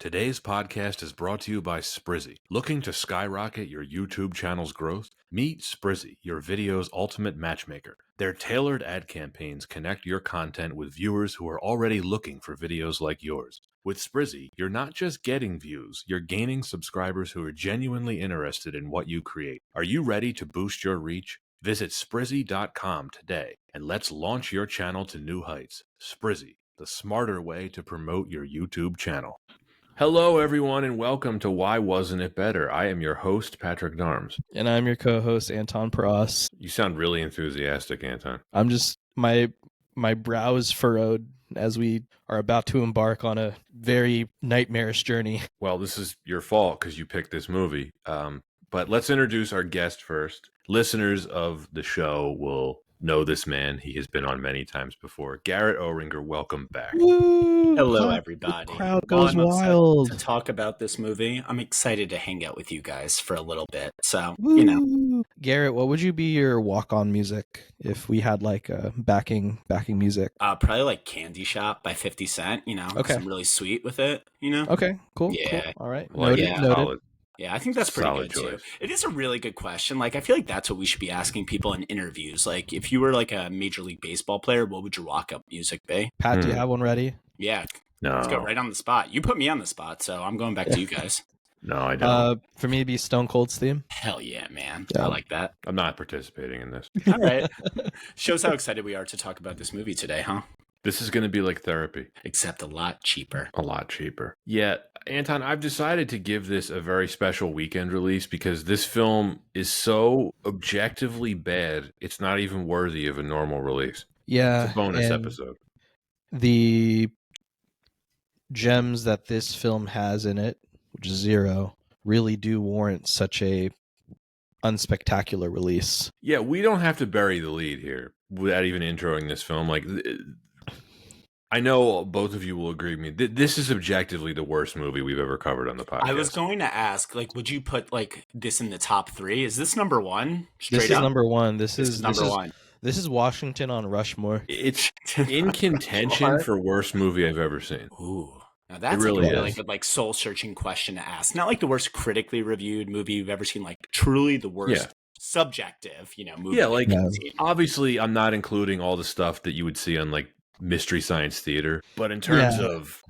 Today's podcast is brought to you by Sprizzy. Looking to skyrocket your YouTube channel's growth? Meet Sprizzy, your video's ultimate matchmaker. Their tailored ad campaigns connect your content with viewers who are already looking for videos like yours. With Sprizzy, you're not just getting views, you're gaining subscribers who are genuinely interested in what you create. Are you ready to boost your reach? Visit Sprizzy.com today and let's launch your channel to new heights. Sprizzy, the smarter way to promote your YouTube channel. Hello, everyone, and welcome to Why Wasn't It Better? I am your host, Patrick Darms. And I'm your co-host, Anton Pross. You sound really enthusiastic, Anton. I'm just, my brow is furrowed as we are about to embark on a very nightmarish journey. Well, this is your fault because you picked this movie. But let's introduce our guest first. Listeners of the show will know this man. He has been on many times before. Garret Ohringer, welcome back. Woo! Hello, everybody. The crowd Well, goes I'm upset wild. to talk about this movie. I'm excited to hang out with you guys for a little bit. So, Woo! Garrett, what would you be your walk-on music if we had like a backing music? probably like Candy Shop by 50 Cent, Okay. I'm really sweet with it, Okay, cool. Yeah. Cool. All right. Well, Noted. yeah. Noted. Yeah, I think that's pretty Solid good choice. too. It is a really good question. Like, I feel like that's what we should be asking people in interviews. Like, if you were like a Major League Baseball player, what would your walk-up music be? Pat, do you have one ready? Yeah, No, let's go right on the spot. You put me on the spot, so I'm going back to you guys. no, I don't. For me, it'd be Stone Cold's theme. Hell yeah, man. Yeah. I like that. I'm not participating in this. All right. Shows how excited we are to talk about this movie today, huh? This is going to be like therapy. Except a lot cheaper. A lot cheaper. Yeah, Anton, I've decided to give this a very special weekend release because this film is so objectively bad, it's not even worthy of a normal release. Yeah. It's a bonus and episode. The gems that this film has in it, which is 0, really do warrant such a unspectacular release. Yeah, we don't have to bury the lead here without even introing this film. Like, I know both of you will agree with me. This is objectively the worst movie we've ever covered on the podcast. I was going to ask, like, would you put like this in the top 3? Is this number 1? Straight This is up? number 1. This is number 1. This is Washington on Rushmore. It's in contention for worst movie I've ever seen. Ooh. Now that's really like a really is. good, like, soul-searching question to ask. Not like the worst critically reviewed movie you've ever seen, like truly the worst subjective, movie. Yeah, like, you've seen. obviously I'm not including all the stuff that you would see on like Mystery Science Theater, but in terms of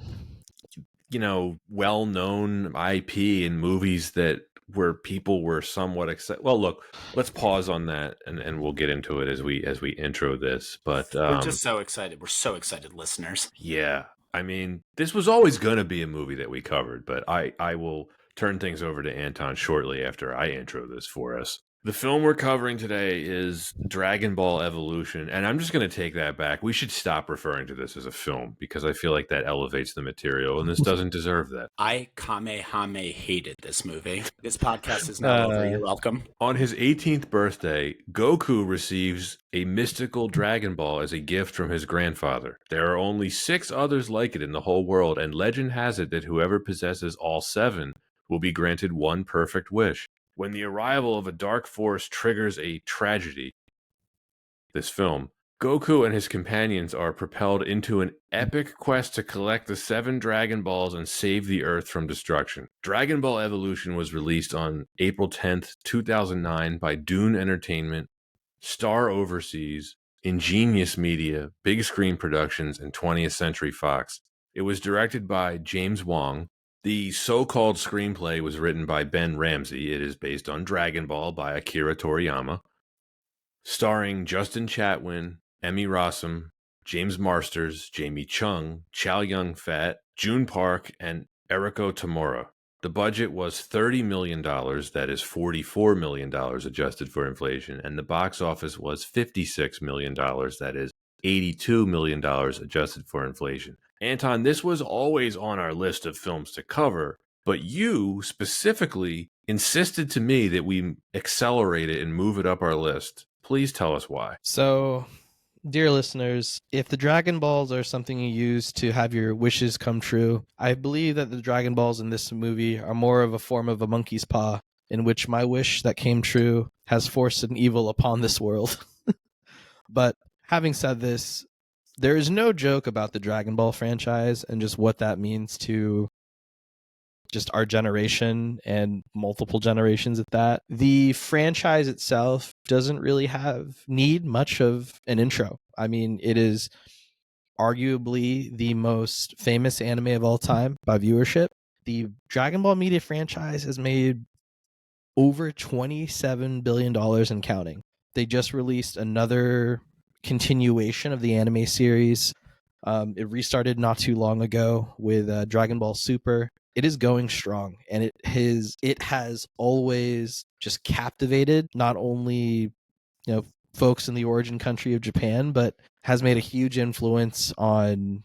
well-known IP and movies that where people were somewhat excited. Well, look, let's pause on that and we'll get into it as we intro this. But We're just so excited. We're so excited, listeners. yeah, I mean, this was always going to be a movie that we covered, but I will turn things over to Anton shortly after I intro this for us. The film we're covering today is Dragon Ball Evolution, and I'm just going to take that back. We should stop referring to this as a film because I feel like that elevates the material, and this doesn't deserve that. I Kamehame hated this movie. This podcast is not over. You're welcome. On his 18th birthday, Goku receives a mystical Dragon Ball as a gift from his grandfather. There are only 6 others like it in the whole world, and legend has it that whoever possesses all 7 will be granted one perfect wish. When the arrival of a dark force triggers a tragedy, this film, Goku and his companions are propelled into an epic quest to collect the 7 Dragon Balls and save the Earth from destruction. Dragon Ball Evolution was released on April 10th, 2009 by Dune Entertainment, Star Overseas, Ingenious Media, Big Screen Productions, and 20th Century Fox. It was directed by James Wong. The so-called screenplay was written by Ben Ramsey. It is based on Dragon Ball by Akira Toriyama. Starring Justin Chatwin, Emmy Rossum, James Marsters, Jamie Chung, Chow Yun-fat, June Park, and Eriko Tamura. The budget was $30 million, that is $44 million adjusted for inflation, and the box office was $56 million, that is $82 million adjusted for inflation. Anton, this was always on our list of films to cover, but you specifically insisted to me that we accelerate it and move it up our list. Please tell us why. So, dear listeners, if the Dragon Balls are something you use to have your wishes come true, I believe that the Dragon Balls in this movie are more of a form of a monkey's paw, in which my wish that came true has forced an evil upon this world. But having said this, there is no joke about the Dragon Ball franchise and just what that means to just our generation and multiple generations at that. The franchise itself doesn't really need much of an intro. I mean, it is arguably the most famous anime of all time by viewership. The Dragon Ball media franchise has made over $27 billion and counting. They just released another continuation of the anime series. It restarted not too long ago with Dragon Ball Super. It is going strong, and it has always just captivated not only folks in the origin country of Japan, but has made a huge influence on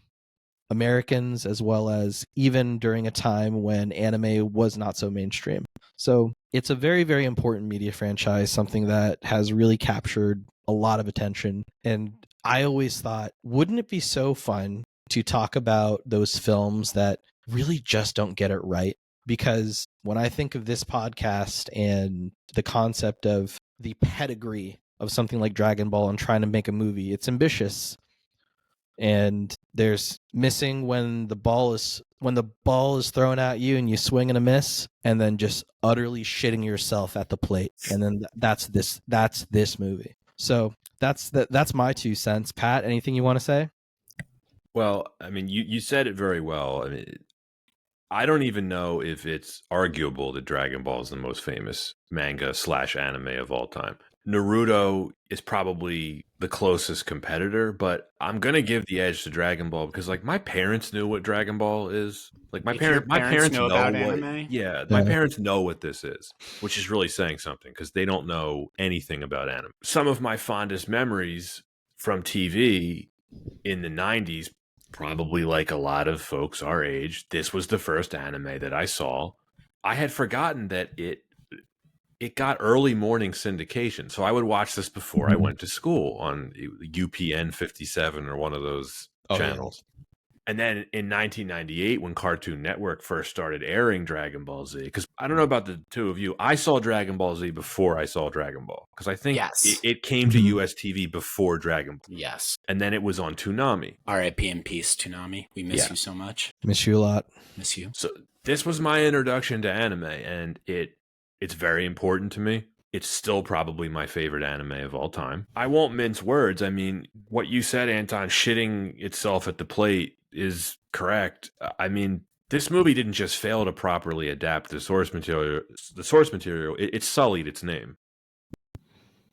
Americans, as well as even during a time when anime was not so mainstream. So it's a very, very important media franchise, something that has really captured a lot of attention. And I always thought, wouldn't it be so fun to talk about those films that really just don't get it right? Because when I think of this podcast and the concept of the pedigree of something like Dragon Ball and trying to make a movie, it's ambitious. And there's missing when the ball is thrown at you and you swing and a miss, and then just utterly shitting yourself at the plate. And then that's this movie. So that's my 2 cents. Pat, anything you want to say? Well, I mean, you said it very well. I mean, I don't even know if it's arguable that Dragon Ball is the most famous manga/anime of all time. Naruto is probably the closest competitor, but I'm going to give the edge to Dragon Ball because my parents knew what Dragon Ball is. My parents know about what, anime? yeah, my parents know what this is, which is really saying something because they don't know anything about anime. Some of my fondest memories from TV in the 90s, probably like a lot of folks our age, this was the first anime that I saw. I had forgotten that it got early morning syndication. So I would watch this before I went to school on UPN 57 or one of those channels. Yeah. And then in 1998, when Cartoon Network first started airing Dragon Ball Z, because I don't know about the two of you, I saw Dragon Ball Z before I saw Dragon Ball. Because I think it came to US TV before Dragon Ball. Yes. And then it was on Toonami. R.I.P. in peace, Toonami. We miss you so much. Miss you a lot. Miss you. So this was my introduction to anime, and it's very important to me. It's still probably my favorite anime of all time. I won't mince words. I mean, what you said, Anton, shitting itself at the plate is correct. I mean, this movie didn't just fail to properly adapt the source material. It sullied its name.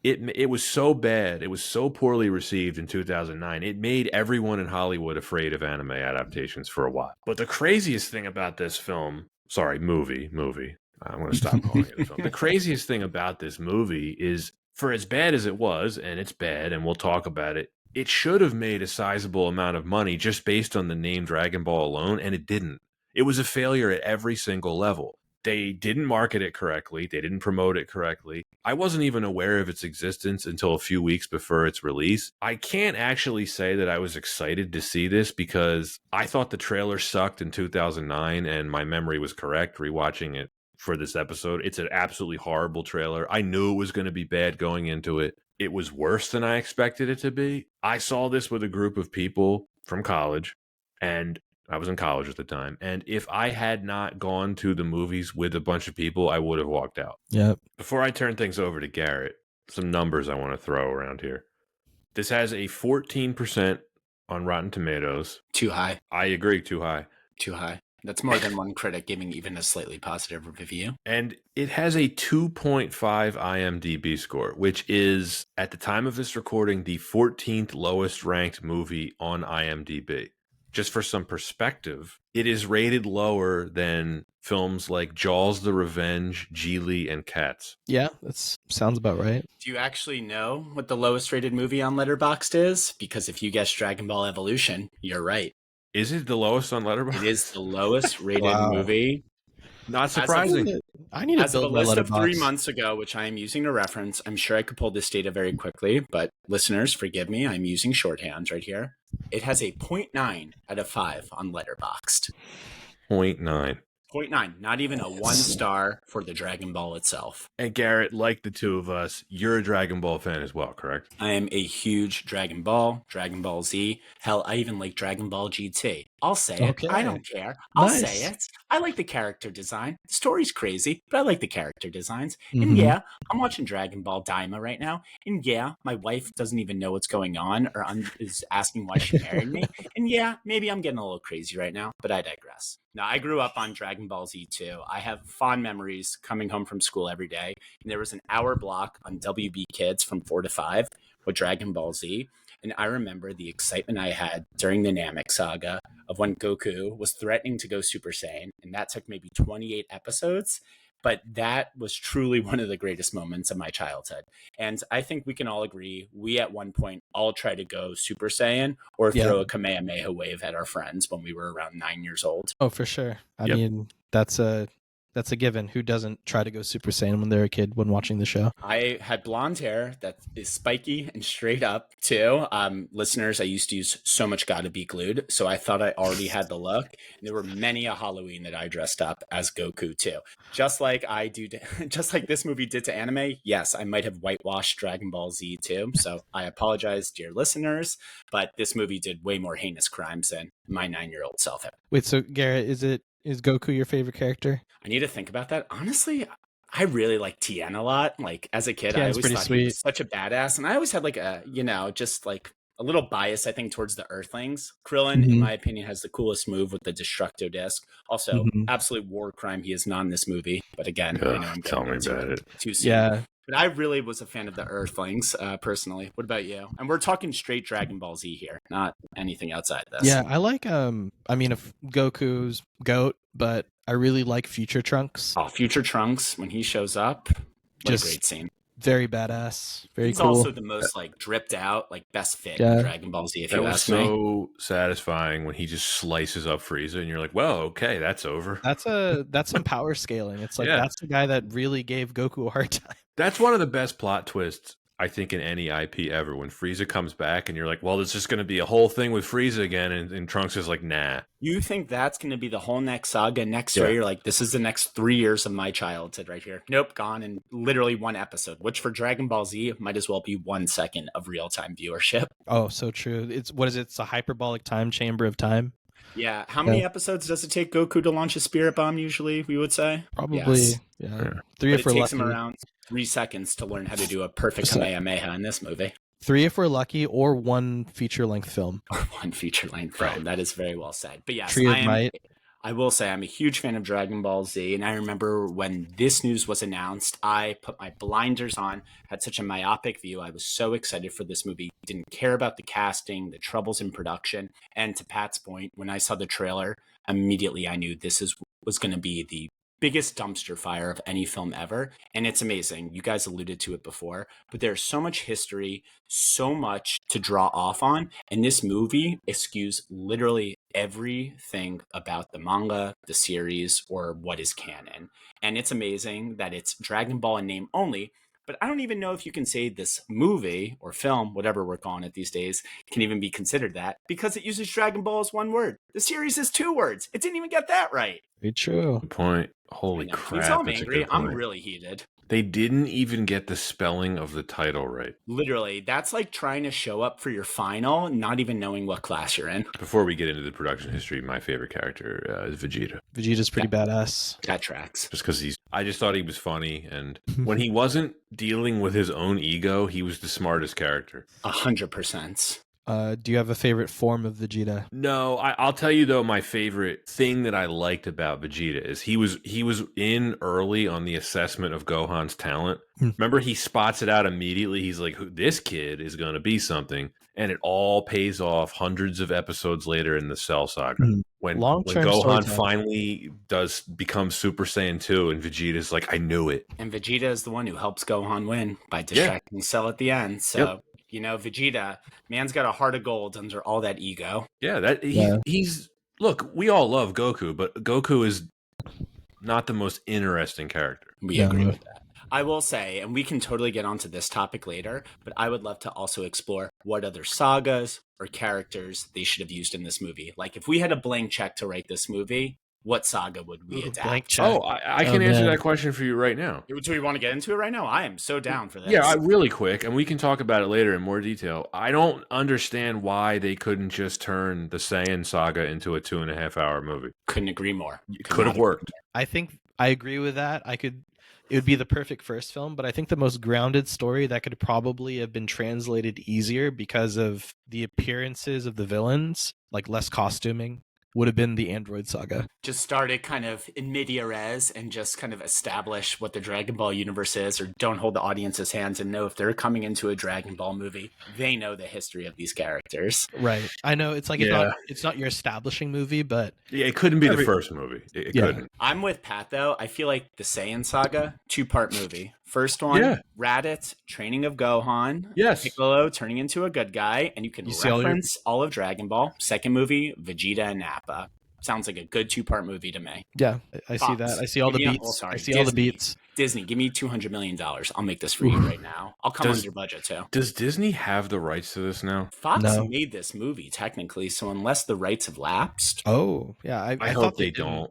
It was so bad. It was so poorly received in 2009. It made everyone in Hollywood afraid of anime adaptations for a while. But the craziest thing about this movie. I'm going to stop calling it a film. The craziest thing about this movie is, for as bad as it was, and it's bad, and we'll talk about it, it should have made a sizable amount of money just based on the name Dragon Ball alone, and it didn't. It was a failure at every single level. They didn't market it correctly. They didn't promote it correctly. I wasn't even aware of its existence until a few weeks before its release. I can't actually say that I was excited to see this because I thought the trailer sucked in 2009, and my memory was correct rewatching it for this episode. It's an absolutely horrible trailer. I knew it was going to be bad going into it. It was worse than I expected it to be. I saw this with a group of people from college, and I was in college at the time. And if I had not gone to the movies with a bunch of people, I would have walked out. Yep. Before I turn things over to Garrett, some numbers I want to throw around here. This has a 14% on Rotten Tomatoes. Too high. I agree, too high. Too high. That's more than one critic giving even a slightly positive review. And it has a 2.5 IMDb score, which is, at the time of this recording, the 14th lowest ranked movie on IMDb. Just for some perspective, it is rated lower than films like Jaws the Revenge, Geely, and Cats. Yeah, that sounds about right. Do you actually know what the lowest rated movie on Letterboxd is? Because if you guess Dragon Ball Evolution, you're right. Is it the lowest on Letterboxd? It is the lowest rated movie. Not surprising. I need to build my list of Letterboxd. 3 months ago, which I am using to reference. I'm sure I could pull this data very quickly, but listeners, forgive me. I'm using shorthands right here. It has a 0.9 out of 5 on Letterboxd. 0.9. 0.9, not even a 1 star for the Dragon Ball itself. And Garrett, like the two of us, you're a Dragon Ball fan as well, correct? I am a huge Dragon Ball Z. Hell, I even like Dragon Ball GT. I'll say it. I Okay. don't care. I'll say Nice. it. I like the character design. The story's crazy, but I like the character designs. And Hmm. yeah, I'm watching Dragon Ball Daima right now. And yeah, my wife doesn't even know what's going on or is asking why she married me. And yeah, maybe I'm getting a little crazy right now, but I digress. Now, I grew up on Dragon Ball Z too. I have fond memories coming home from school every day. And there was an hour block on WB Kids from 4 to 5 with Dragon Ball Z. And I remember the excitement I had during the Namek saga of when Goku was threatening to go Super Saiyan. And that took maybe 28 episodes. But that was truly one of the greatest moments of my childhood. And I think we can all agree we at one point all try to go Super Saiyan or Yeah. throw a Kamehameha wave at our friends when we were around 9 years old. Oh, for sure. I Yep. mean, that's a given. Who doesn't try to go Super Saiyan when they're a kid when watching the show? I had blonde hair that is spiky and straight up too. Listeners, I used to use so much Gotta Be Glued, so I thought I already had the look. And there were many a Halloween that I dressed up as Goku too, just like I do, just like this movie did to anime. Yes, I might have whitewashed Dragon Ball Z too, so I apologize, dear listeners. But this movie did way more heinous crimes than my 9-year-old self. Wait, so Garrett, is Goku your favorite character? I need to think about that. Honestly, I really like Tien a lot. Like as a kid, I Tien's always pretty thought he sweet. was such a badass, and I always had like a, just like a little bias, I think, towards the Earthlings. Krillin, in Mhm. my opinion, has the coolest move with the Destructo Disc. Also, Mhm. absolute war crime. He is not in this movie, but again, I know I'm Tell getting me into about it it. too soon. Yeah. But I really was a fan of the Earthlings, personally. What about you? And we're talking straight Dragon Ball Z here, not anything outside this. Yeah, I like I mean, if Goku's goat, but I really like Future Trunks. Oh, Future Trunks, when he shows up, what Just a great scene. very badass, very He's cool. also the most like dripped out, like best fit Yeah. in Dragon Ball Z, if That you was ask me. so satisfying when he just slices up Frieza, and you're like, "Well, okay, that's over." That's some power scaling. It's like Yeah. that's the guy that really gave Goku a hard time. That's one of the best plot twists I think in any IP ever. When Frieza comes back, and you're like, "Well, it's just going to be a whole thing with Frieza again," and Trunks is like, "Nah." You think that's going to be the whole next saga, next story? Yeah. You're like, this is the next 3 years of my childhood right here. Nope, gone in literally one episode, which for Dragon Ball Z might as well be 1 second of real time viewership. Oh, so true. It's what is it? It's a hyperbolic time chamber of time. Yeah. How many episodes does it take Goku to launch a spirit bomb usually, we would say? Probably, Yes. yeah. 3 But if it we're takes lucky. him around 3 seconds to learn how to do a perfect So- Kamehameha in this movie. 3 if we're lucky, or 1 feature-length film. Or 1 feature-length film. Right. That is very well said. But yes, Tree of Might. I will say I'm a huge fan of Dragon Ball Z, and I remember when this news was announced, I put my blinders on, had such a myopic view. I was so excited for this movie, didn't care about the casting, the troubles in production, and to Pat's point, when I saw the trailer, immediately I knew was going to be the biggest dumpster fire of any film ever, and it's amazing. You guys alluded to it before, but there's so much history, so much to draw off on, and this movie eschews literally everything about the manga, the series, or what is canon. And it's amazing that it's Dragon Ball in name only, but I don't even know if you can say this movie or film, whatever we're calling it these days, can even be considered that, because it uses Dragon Ball as 1 word. The series is 2 words. It didn't even get that right. Very true. Good point. I Holy know. crap! Please tell I'm that's a angry. good I'm point. really heated. They didn't even get the spelling of the title right. Literally, that's like trying to show up for your final, not even knowing what class you're in. Before we get into the production history, my favorite character is Vegeta. Vegeta's pretty badass. That tracks. Just because I just thought he was funny, and when he wasn't dealing with his own ego, he was the smartest character. 100%. Do you have a favorite form of Vegeta? No, I'll tell you though, my favorite thing that I liked about Vegeta is he was in early on the assessment of Gohan's talent. Remember, he spots it out immediately. He's like, this kid is going to be something. And it all pays off hundreds of episodes later in the Cell Saga. When Gohan finally does become Super Saiyan 2 and Vegeta's like, I knew it. And Vegeta is the one who helps Gohan win by distracting Cell at the end. So, Vegeta, man's got a heart of gold under all that ego. Yeah, he's look, we all love Goku, but Goku is not the most interesting character. We agree with that. I will say, and we can totally get onto this topic later, but I would love to also explore what other sagas or characters they should have used in this movie. Like, if we had a blank check to write this movie, what saga would we Ooh, adapt? blank check. Oh, I can answer that question for you right now. Do we want to get into it right now? I am so down for this. Yeah, really quick, and we can talk about it later in more detail. I don't understand why they couldn't just turn the Saiyan saga into a 2.5-hour movie. Couldn't agree more. It could have worked. I think I agree with that. It would be the perfect first film, but I think the most grounded story that could probably have been translated easier because of the appearances of the villains, like less costuming, would have been the Android saga. Just started kind of in media res and just kind of establish what the Dragon Ball universe is, or don't hold the audience's hands and know if they're coming into a Dragon Ball movie, they know the history of these characters. Right. I know it's like it's not your establishing movie, but Yeah, it couldn't be the first movie. It couldn't. I'm with Pat though. I feel like the Saiyan saga, 2-part movie. First one, Raditz, training of Gohan. Yes. Piccolo turning into a good guy, and you can reference all of Dragon Ball. Second movie, Vegeta and Nappa. Sounds like a good 2-part movie to me. Yeah, I see that. I see all the beats. I see all the beats. Disney, give me $200 million. I'll make this for you right now. I'll come under budget too. Does Disney have the rights to this now? Fox made this movie technically, so unless the rights have lapsed. Oh, yeah. I hope they don't.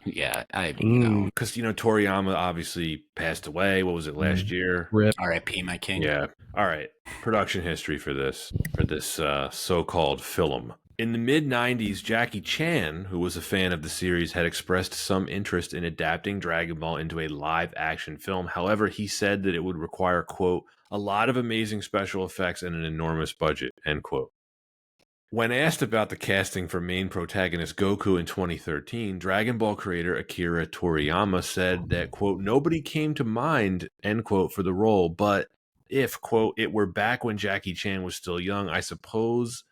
Because Toriyama obviously passed away. What was it, last year? Rip. R.I.P. my king. Yeah. All right. Production history for this so-called film. In the mid-90s, Jackie Chan, who was a fan of the series, had expressed some interest in adapting Dragon Ball into a live-action film. However, he said that it would require, quote, a lot of amazing special effects and an enormous budget, end quote. When asked about the casting for main protagonist Goku in 2013, Dragon Ball creator Akira Toriyama said that, quote, nobody came to mind, end quote, for the role, but if, quote, it were back when Jackie Chan was still young, I suppose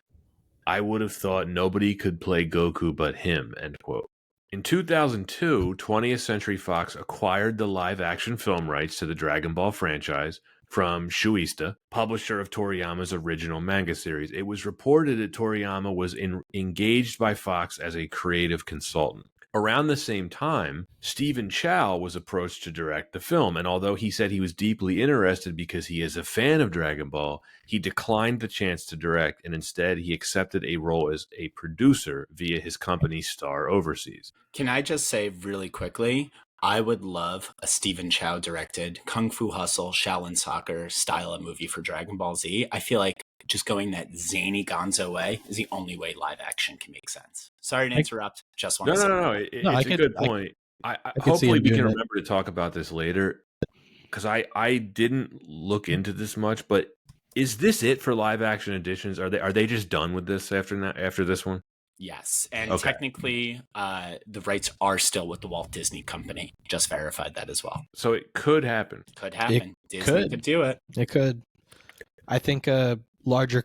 I would have thought nobody could play Goku but him, end quote. In 2002, 20th Century Fox acquired the live-action film rights to the Dragon Ball franchise from Shueisha, publisher of Toriyama's original manga series. It was reported that Toriyama was engaged by Fox as a creative consultant. Around the same time, Stephen Chow was approached to direct the film, and although he said he was deeply interested because he is a fan of Dragon Ball, he declined the chance to direct, and instead he accepted a role as a producer via his company Star Overseas. Can I just say really quickly, I would love a Stephen Chow directed Kung Fu Hustle, Shaolin Soccer style of movie for Dragon Ball Z. I feel like just going that zany gonzo way is the only way live action can make sense. Sorry to interrupt. Just want to say No. It's a good point. I hopefully we can remember to talk about this later, because I didn't look into this much, but is this it for live action editions? Are they just done with this after this one? Yes, and technically the rights are still with the Walt Disney Company. Just verified that as well. So it could happen. Could happen. Disney could do it. It could. I think larger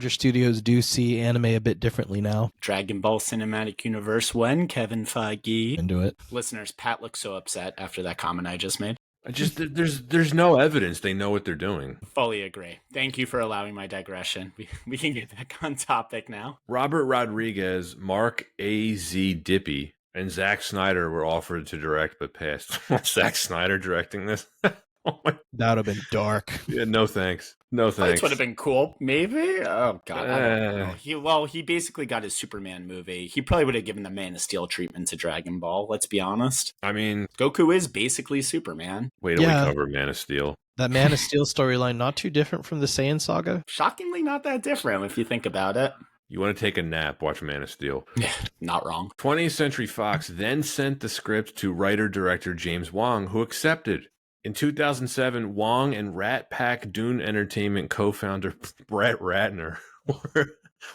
studios do see anime a bit differently now. Dragon Ball Cinematic Universe when Kevin Feige into it. Listeners, Pat looks so upset after that comment I just made. There's no evidence they know what they're doing. Fully agree. Thank you for allowing my digression. We can get back on topic now. Robert Rodriguez, Mark A.Z. Dippy, and Zack Snyder were offered to direct but passed. Zack Snyder directing this? That would have been dark. Yeah, no thanks. No thanks. This would have been cool, maybe. Oh god, I don't know. He basically got his Superman movie. He probably would have given the Man of Steel treatment to Dragon Ball. Let's be honest. I mean, Goku is basically Superman. Wait till we cover Man of Steel. That Man of Steel storyline not too different from the Saiyan saga. Shockingly, not that different if you think about it. You want to take a nap, watch Man of Steel. Yeah, not wrong. 20th Century Fox then sent the script to writer-director James Wong, who accepted. In 2007, Wong and Rat Pack Dune Entertainment co-founder Brett Ratner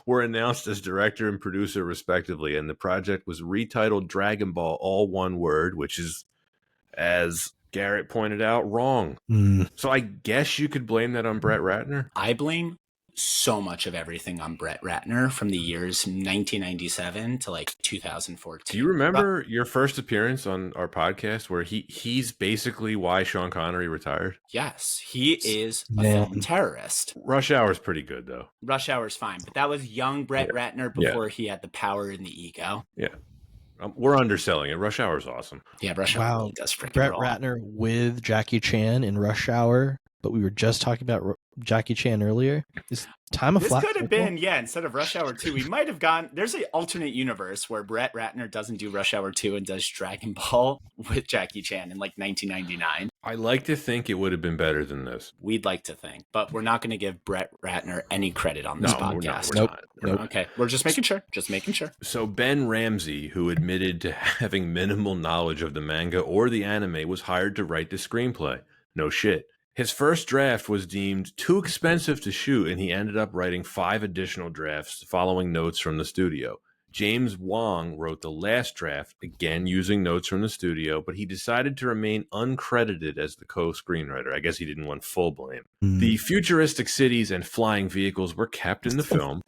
were announced as director and producer respectively, and the project was retitled Dragon Ball, all one word, which is, as Garrett pointed out, wrong. So I guess you could blame that on Brett Ratner? I blame so much of everything on Brett Ratner from the years 1997 to like 2014. Do you remember your first appearance on our podcast where he's basically why Sean Connery retired? Yes, he is a film terrorist. Rush Hour's pretty good though. Rush Hour's fine, but that was young Brett Ratner before he had the power and the ego. Yeah. We're underselling it. Rush Hour's awesome. Yeah, Rush Hour really does freaking Brett roll. Ratner with Jackie Chan in Rush Hour. but we were just talking about Jackie Chan earlier. Is Time of This Flat could have Circle? been, yeah, instead of Rush Hour 2, we might have gone. There's an alternate universe where Brett Ratner doesn't do Rush Hour 2 and does Dragon Ball with Jackie Chan in like 1999. I like to think it would have been better than this. We'd like to think, but we're not going to give Brett Ratner any credit on this podcast. We're not. Okay, we're just making sure. Just making sure. So Ben Ramsey, who admitted to having minimal knowledge of the manga or the anime, was hired to write the screenplay. No shit. His first draft was deemed too expensive to shoot, and he ended up writing 5 additional drafts following notes from the studio. James Wong wrote the last draft, again using notes from the studio, but he decided to remain uncredited as the co-screenwriter. I guess he didn't want full blame. The futuristic cities and flying vehicles were kept in the film.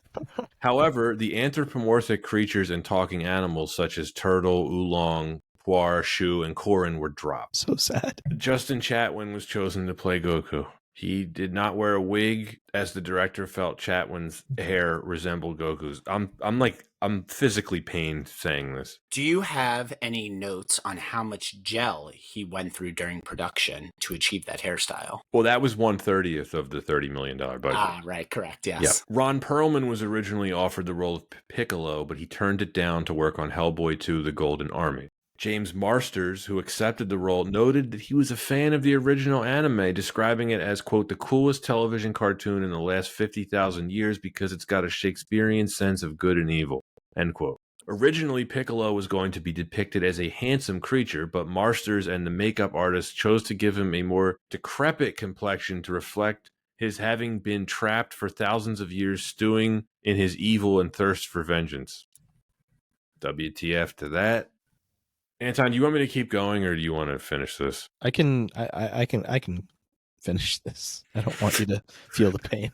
However, the anthropomorphic creatures and talking animals such as Turtle, Oolong, Puar, Shu, and Korin were dropped. So sad. Justin Chatwin was chosen to play Goku. He did not wear a wig, as the director felt Chatwin's hair resembled Goku's. I'm physically pained saying this. Do you have any notes on how much gel he went through during production to achieve that hairstyle? Well, that was 1/30th of the $30 million budget. Ah, right, correct, yes. Yeah. Ron Perlman was originally offered the role of Piccolo, but he turned it down to work on Hellboy 2: The Golden Army. James Marsters, who accepted the role, noted that he was a fan of the original anime, describing it as, quote, the coolest television cartoon in the last 50,000 years because it's got a Shakespearean sense of good and evil, end quote. Originally, Piccolo was going to be depicted as a handsome creature, but Marsters and the makeup artist chose to give him a more decrepit complexion to reflect his having been trapped for thousands of years, stewing in his evil and thirst for vengeance. WTF to that. Anton, do you want me to keep going, or do you want to finish this? I can finish this. I don't want you to feel the pain.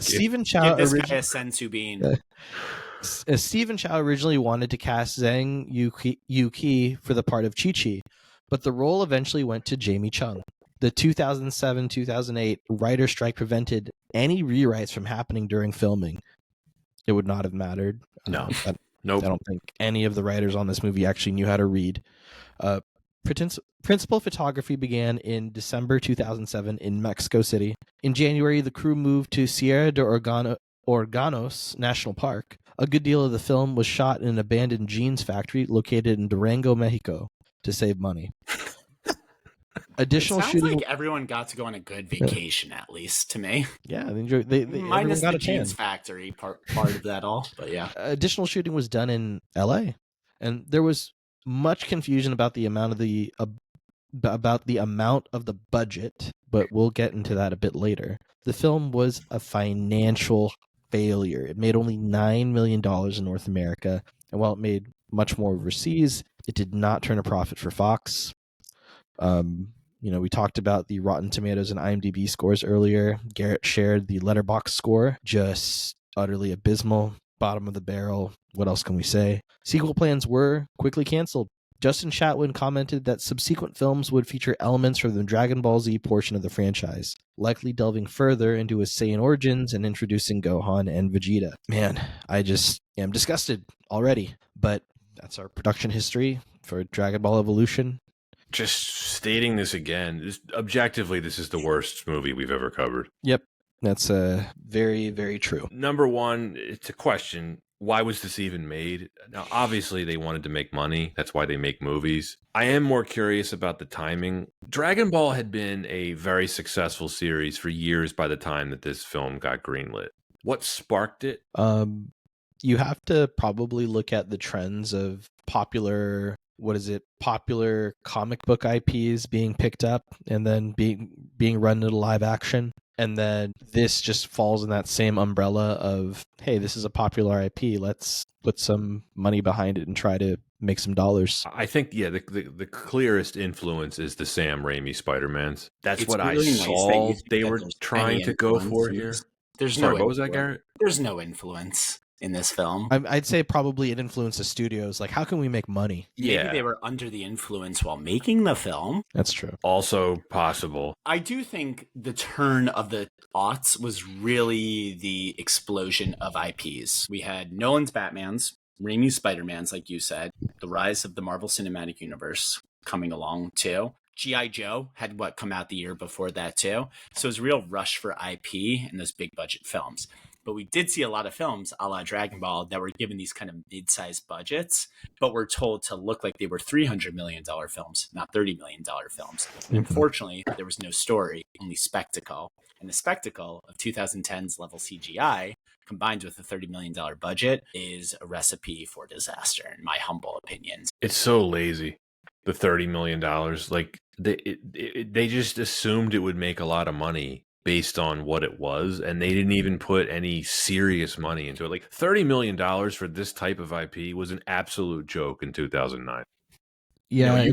Stephen Chow Give this guy a sensu bean. Stephen Chow originally wanted to cast Zhang Yuqi for the part of Chi-Chi, but the role eventually went to Jamie Chung. The 2007-2008 writer strike prevented any rewrites from happening during filming. It would not have mattered. No. Nope. I don't think any of the writers on this movie actually knew how to read. Principal photography began in December 2007 in Mexico City. In January, the crew moved to Sierra de Organos National Park. A good deal of the film was shot in an abandoned jeans factory located in Durango, Mexico, to save money. Additional it sounds shooting. like everyone got to go on a good vacation, at least to me. Yeah, they minus got the a jeans tan. factory part of that all, but yeah. Additional shooting was done in L.A. and there was much confusion about the amount of the budget, but we'll get into that a bit later. The film was a financial failure. It made only $9 million in North America, and while it made much more overseas, it did not turn a profit for Fox. We talked about the Rotten Tomatoes and IMDb scores earlier. Garrett shared the Letterboxd score, just utterly abysmal, bottom of the barrel. What else can we say? Sequel plans were quickly canceled. Justin Chatwin commented that subsequent films would feature elements from the Dragon Ball Z portion of the franchise, likely delving further into his Saiyan origins and introducing Gohan and Vegeta. Man, I just am disgusted already, but that's our production history for Dragon Ball Evolution. Just stating this again, objectively, this is the worst movie we've ever covered. Yep, that's very, very true. Number one, it's a question. Why was this even made? Now, obviously, they wanted to make money. That's why they make movies. I am more curious about the timing. Dragon Ball had been a very successful series for years by the time that this film got greenlit. What sparked it? You have to probably look at the trends of popular comic book IPs being picked up and then being run into live action. And then this just falls in that same umbrella of, hey, this is a popular IP. Let's put some money behind it and try to make some dollars. I think, yeah, the clearest influence is the Sam Raimi Spider-Mans. That's It's what really I nice saw that they were there's trying any to go for influence. here. Sorry, what was that, Garrett? There's no influence in this film. I'd say probably it influenced the studios. Like, how can we make money? Maybe they were under the influence while making the film. That's true. Also possible. I do think the turn of the aughts was really the explosion of IPs. We had Nolan's Batmans, Raimi's Spider-Mans, like you said, the rise of the Marvel Cinematic Universe coming along too. G.I. Joe had come out the year before that too. So it was a real rush for IP and those big budget films. But we did see a lot of films a la Dragon Ball that were given these kind of mid-sized budgets, but were told to look like they were $300 million films, not $30 million films. And unfortunately, there was no story, only spectacle. And the spectacle of 2010's level CGI, combined with a $30 million budget, is a recipe for disaster, in my humble opinion. It's so lazy. The $30 million, like they just assumed it would make a lot of money based on what it was, and they didn't even put any serious money into it. Like $30 million for this type of IP was an absolute joke in 2009. Yeah,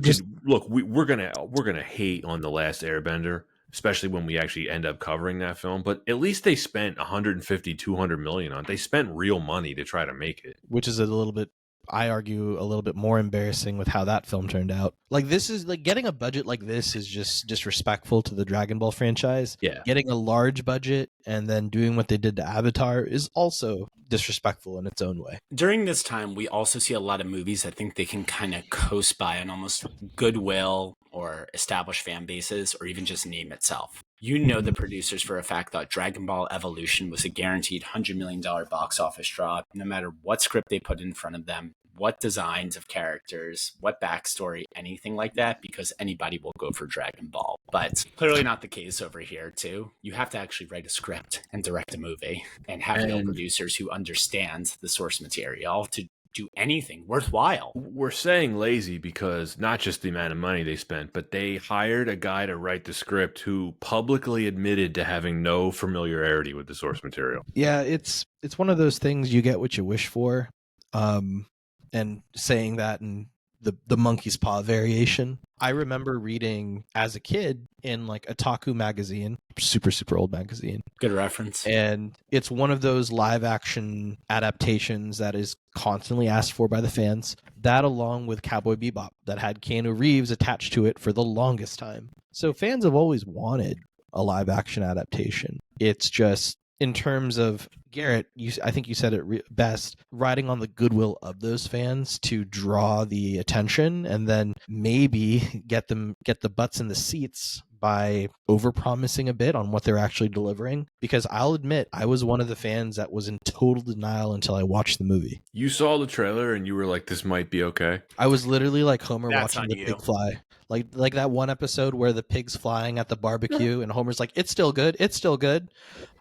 look. We're gonna hate on The Last Airbender, especially when we actually end up covering that film. But at least they spent 150, 200 million on it. They spent real money to try to make it, which is a little bit, I argue, a little bit more embarrassing with how that film turned out. Like, this is like getting a budget like this is just disrespectful to the Dragon Ball franchise. Yeah. Getting a large budget and then doing what they did to Avatar is also disrespectful in its own way. During this time, we also see a lot of movies I think they can kind of coast by on almost goodwill or established fan bases or even just name itself. You know, the producers for a fact thought Dragon Ball Evolution was a guaranteed $100 million box office draw, no matter what script they put in front of them, what designs of characters, what backstory, anything like that, because anybody will go for Dragon Ball. But clearly not the case over here, too. You have to actually write a script and direct a movie and have real producers who understand the source material to do anything worthwhile. We're saying lazy because not just the amount of money they spent, but they hired a guy to write the script who publicly admitted to having no familiarity with the source material. Yeah, it's one of those things, you get what you wish for. And saying that in the monkey's paw variation. I remember reading as a kid in like a Otaku magazine, super old magazine. Good reference. And it's one of those live action adaptations that is constantly asked for by the fans. That, along with Cowboy Bebop, that had Keanu Reeves attached to it for the longest time. So fans have always wanted a live action adaptation. It's just, in terms of Garrett, I think you said it best, riding on the goodwill of those fans to draw the attention and then maybe get the butts in the seats by overpromising a bit on what they're actually delivering. Because I'll admit, I was one of the fans that was in total denial until I watched the movie. You saw the trailer and you were like, this might be okay. I was literally like Homer That's watching the you. pig fly. Like that one episode where the pig's flying at the barbecue and Homer's like, it's still good. It's still good.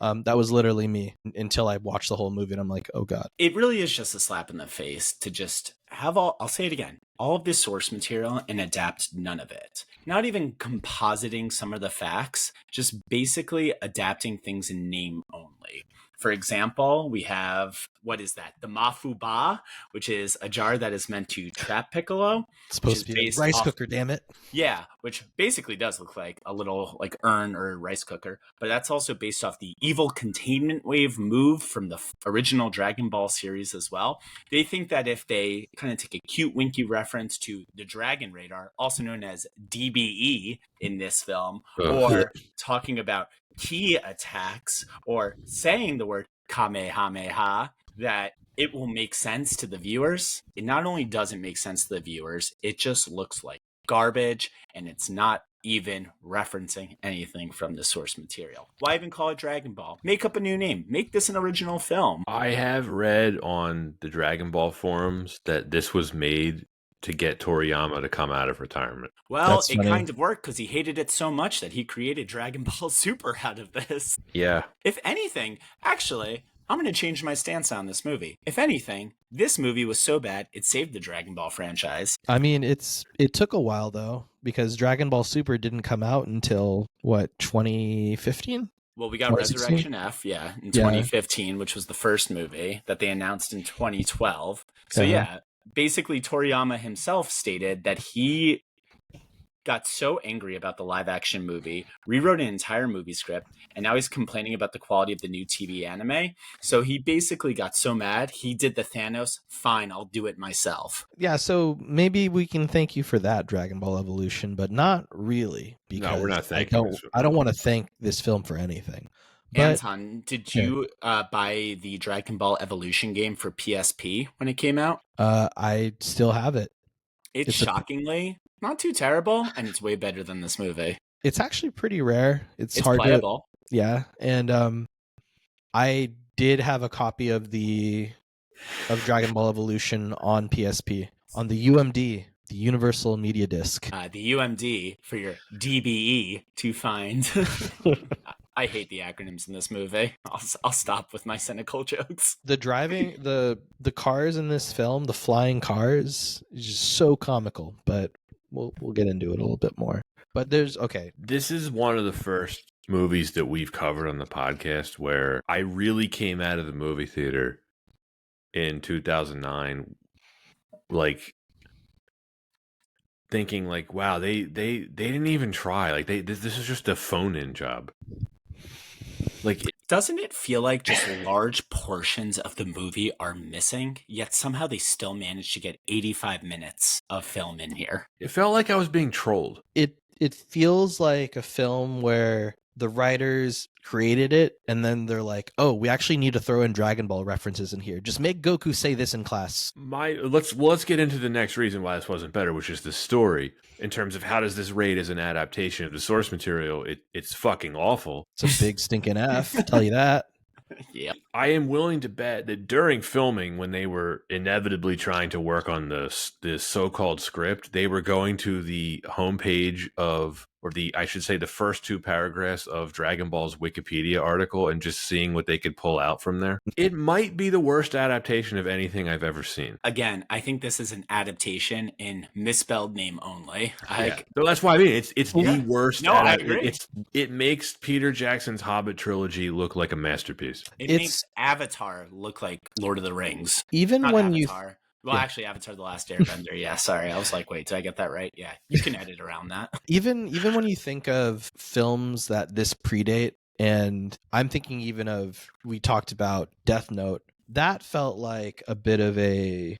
That was literally me until I watched the whole movie and I'm like, oh God. It really is just a slap in the face to just have I'll say it again, all of this source material and adapt none of it. Not even compositing some of the facts, just basically adapting things in name only. For example, we have, what is that? The Mafuba, which is a jar that is meant to trap Piccolo. It's supposed to be a rice cooker, damn it. Yeah, which basically does look like a little like urn or rice cooker. But that's also based off the evil containment wave move from the original Dragon Ball series as well. They think that if they kind of take a cute winky reference to the Dragon Radar, also known as DBE in this film, or talking about ki attacks or saying the word Kamehameha, that it will make sense to the viewers. It not only doesn't make sense to the viewers, it just looks like garbage, and it's not even referencing anything from the source material. Why even call it Dragon Ball? Make up a new name. Make this an original film. I have read on the Dragon Ball forums that this was made to get Toriyama to come out of retirement. Well, it kind of worked because he hated it so much that he created Dragon Ball Super out of this. Yeah. If anything, actually, I'm going to change my stance on this movie. If anything, this movie was so bad, it saved the Dragon Ball franchise. I mean, it took a while, though, because Dragon Ball Super didn't come out until, 2015? Well, we got Resurrection F, in 2015, which was the first movie that they announced in 2012. So, basically, Toriyama himself stated that he got so angry about the live action movie, rewrote an entire movie script, and now he's complaining about the quality of the new TV anime. So he basically got so mad, he did the Thanos, fine, I'll do it myself. Yeah, so maybe we can thank you for that, Dragon Ball Evolution, but not really. Because no, we're not thanking you. I don't want to thank this film for anything. But, Anton, did you buy the Dragon Ball Evolution game for PSP when it came out? I still have it. It's shockingly not too terrible, and it's way better than this movie. It's actually pretty rare. It's hard playable. Yeah, and I did have a copy of Dragon Ball Evolution on PSP on the UMD, the Universal Media Disc. The UMD for your DBE to find. I hate the acronyms in this movie. I'll stop with my cynical jokes. The driving, the cars in this film, the flying cars, is just so comical. But we'll get into it a little bit more. But This is one of the first movies that we've covered on the podcast where I really came out of the movie theater in 2009, like thinking like, wow, they didn't even try. Like this is just a phone-in job. Like, doesn't it feel like just large portions of the movie are missing, yet somehow they still managed to get 85 minutes of film in here? It felt like I was being trolled. It feels like a film where the writers created it and then they're like, oh, we actually need to throw in Dragon Ball references in here. Just make Goku say this in class. Let's get into the next reason why this wasn't better, which is the story. In terms of how does this rate as an adaptation of the source material, it's fucking awful. It's a big stinking F, tell you that. Yeah. I am willing to bet that during filming, when they were inevitably trying to work on this so-called script, they were going to the homepage I should say the first two paragraphs of Dragon Ball's Wikipedia article and just seeing what they could pull out from there. It might be the worst adaptation of anything I've ever seen. Again, I think this is an adaptation in misspelled name only. So that's why I mean it's the worst. No, I agree. It makes Peter Jackson's Hobbit trilogy look like a masterpiece. It makes Avatar look like Lord of the Rings. Even Not when Avatar. Well, actually, Avatar: The Last Airbender. Yeah, sorry. I was like, wait, did I get that right? Yeah, you can edit around that. Even when you think of films that this predate, and I'm thinking even of, we talked about Death Note, that felt like a bit of a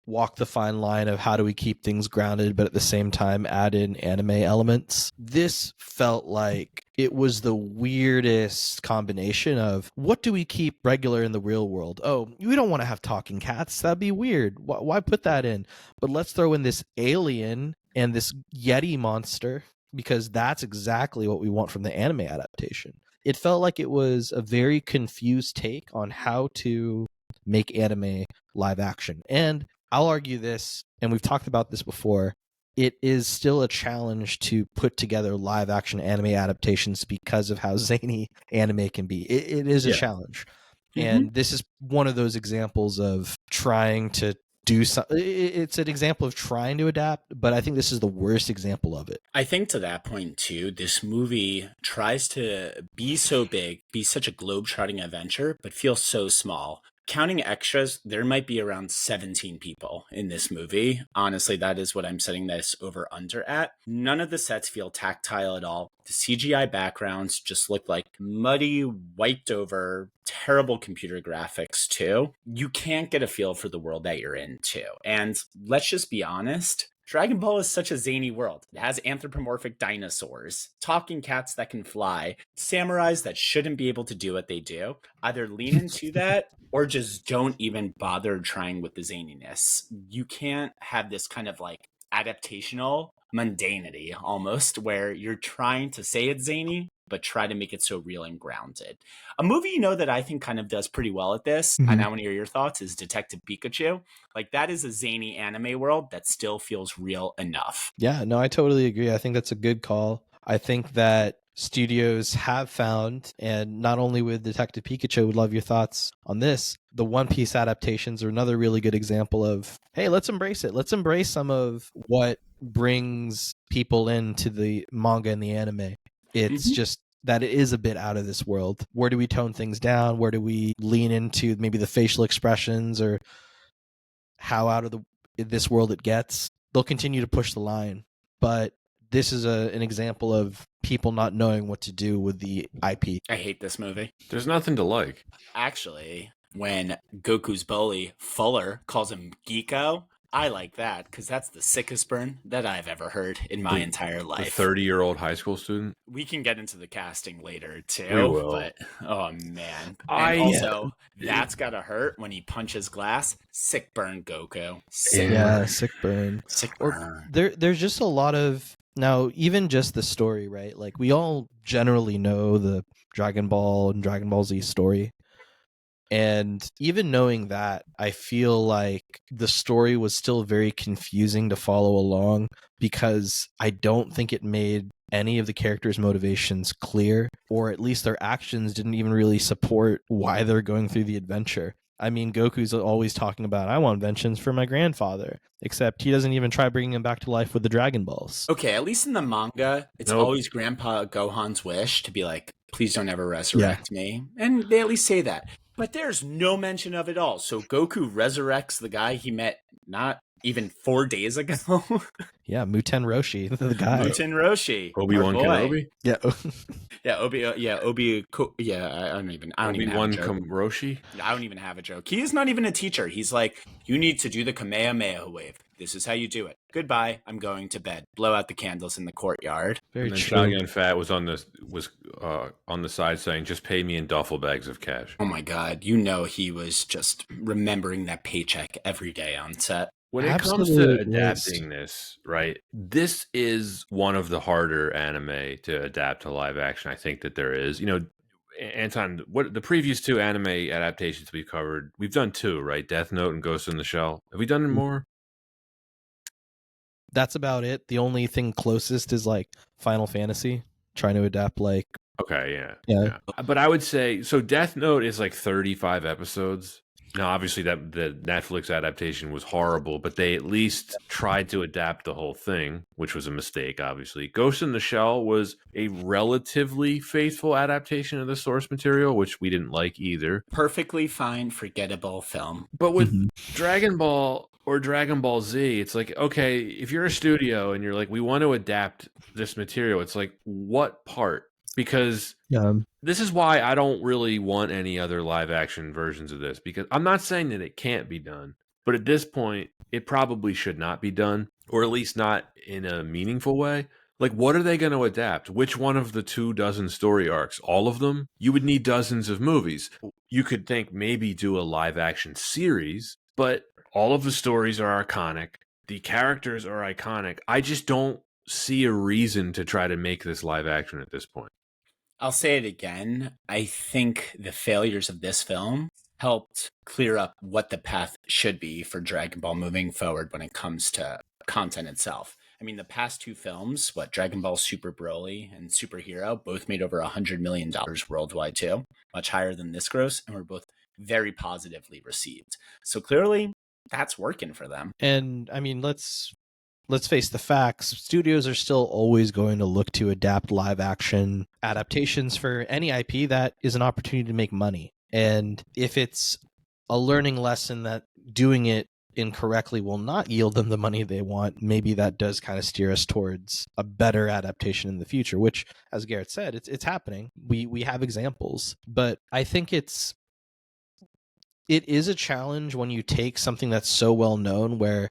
walk the fine line of how do we keep things grounded, but at the same time add in anime elements. This felt like it was the weirdest combination of what do we keep regular in the real world? Oh, we don't want to have talking cats. That'd be weird. Why put that in? But let's throw in this alien and this Yeti monster because that's exactly what we want from the anime adaptation. It felt like it was a very confused take on how to make anime live action. And I'll argue this, and we've talked about this before, it is still a challenge to put together live action anime adaptations because of how zany anime can be. It is a challenge. Mm-hmm. And this is one of those examples of trying to do something. It's an example of trying to adapt, but I think this is the worst example of it. I think to that point too, this movie tries to be so big, be such a globe-trotting adventure, but feel so small. Counting extras, there might be around 17 people in this movie. Honestly, that is what I'm setting this over under at. None of the sets feel tactile at all. The CGI backgrounds just look like muddy, wiped over, terrible computer graphics too. You can't get a feel for the world that you're in too. And let's just be honest, Dragon Ball is such a zany world. It has anthropomorphic dinosaurs, talking cats that can fly, samurais that shouldn't be able to do what they do. Either lean into that or just don't even bother trying with the zaniness. You can't have this kind of like adaptational mundanity almost where you're trying to say it's zany, but try to make it so real and grounded. A movie, that I think kind of does pretty well at this, and I want to hear your thoughts, is Detective Pikachu. Like, that is a zany anime world that still feels real enough. Yeah, no, I totally agree. I think that's a good call. I think that studios have found, and not only with Detective Pikachu, would love your thoughts on this, the One Piece adaptations are another really good example of, hey, let's embrace it. Let's embrace some of what brings people into the manga and the anime. It's just that it is a bit out of this world. Where do we tone things down? Where do we lean into maybe the facial expressions or how out of this world it gets? They'll continue to push the line. But this is an example of people not knowing what to do with the IP. I hate this movie. There's nothing to like. Actually, when Goku's bully, Fuller, calls him Geeko, I like that because that's the sickest burn that I've ever heard in my entire The life. 30-year-old high school student. We can get into the casting later too. We will. But oh man. I- And also Yeah. that's gotta hurt when he punches glass. Sick burn, Goku. Sick Yeah, burn. sick burn. Sick Or burn. there's just a lot of now, even just the story, right? Like we all generally know the Dragon Ball and Dragon Ball Z story. And even knowing that, I feel like the story was still very confusing to follow along because I don't think it made any of the characters' motivations clear, or at least their actions didn't even really support why they're going through the adventure. I mean, Goku's always talking about, I want vengeance for my grandfather, except he doesn't even try bringing him back to life with the Dragon Balls. Okay, at least in the manga, it's Nope. always Grandpa Gohan's wish to be like, please don't ever resurrect me. And they at least say that. But there's no mention of it all. So Goku resurrects the guy he met not even 4 days ago. Yeah, Muten Roshi, the guy. Muten Roshi. Obi-Wan our boy. Kenobi. Yeah. Yeah, I don't even have a Obi-Wan joke. Roshi. I don't even have a joke. He is not even a teacher. He's like, you need to do the Kamehameha wave. This is how you do it. Goodbye. I'm going to bed. Blow out the candles in the courtyard. Very And then true. Shaolin Fat was on the side saying, "Just pay me in duffel bags of cash." Oh my God. You know he was just remembering that paycheck every day on set. When it comes Absolute to waste. adapting this, right? This is one of the harder anime to adapt to live action. I think that there is. You know, Anton, what the previous 2 anime adaptations we've covered, we've done 2, right? Death Note and Ghost in the Shell. Have we done any more? That's about it. The only thing closest is like Final Fantasy, trying to adapt like Okay, yeah. Yeah. But I would say so. Death Note is like 35 episodes. Now, obviously, that the Netflix adaptation was horrible, but they at least tried to adapt the whole thing, which was a mistake, obviously. Ghost in the Shell was a relatively faithful adaptation of the source material, which we didn't like either. Perfectly fine, forgettable film. But with Mhm. Dragon Ball or Dragon Ball Z, it's like, okay, if you're a studio and you're like, we want to adapt this material, it's like, what part? Because this is why I don't really want any other live action versions of this, because I'm not saying that it can't be done, but at this point, it probably should not be done, or at least not in a meaningful way. Like, what are they going to adapt? Which one of the 24 story arcs? All of them? You would need dozens of movies. You could think maybe do a live action series, but all of the stories are iconic. The characters are iconic. I just don't see a reason to try to make this live action at this point. I'll say it again. I think the failures of this film helped clear up what the path should be for Dragon Ball moving forward when it comes to content itself. I mean, the past 2 films, Dragon Ball Super Broly and Superhero, both made over $100 million worldwide too, much higher than this gross, and were both very positively received. So clearly, that's working for them. And I mean, let's face the facts. Studios are still always going to look to adapt live action adaptations for any IP that is an opportunity to make money. And if it's a learning lesson that doing it incorrectly will not yield them the money they want, maybe that does kind of steer us towards a better adaptation in the future, which, as Garrett said, it's happening. We have examples, but I think it is a challenge when you take something that's so well known, where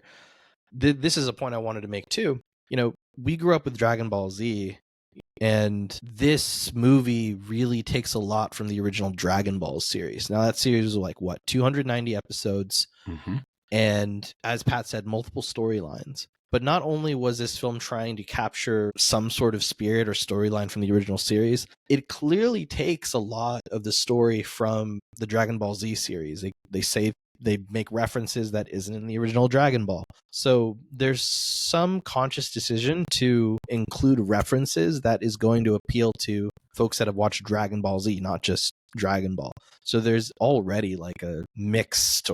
this is a point I wanted to make too. You know, we grew up with Dragon Ball Z, and this movie really takes a lot from the original Dragon Ball series. Now, that series was like, 290 episodes, and as Pat said, multiple storylines. But not only was this film trying to capture some sort of spirit or storyline from the original series, it clearly takes a lot of the story from the Dragon Ball Z series. They make references that isn't in the original Dragon Ball. So there's some conscious decision to include references that is going to appeal to folks that have watched Dragon Ball Z, not just Dragon Ball. So there's already like a mixed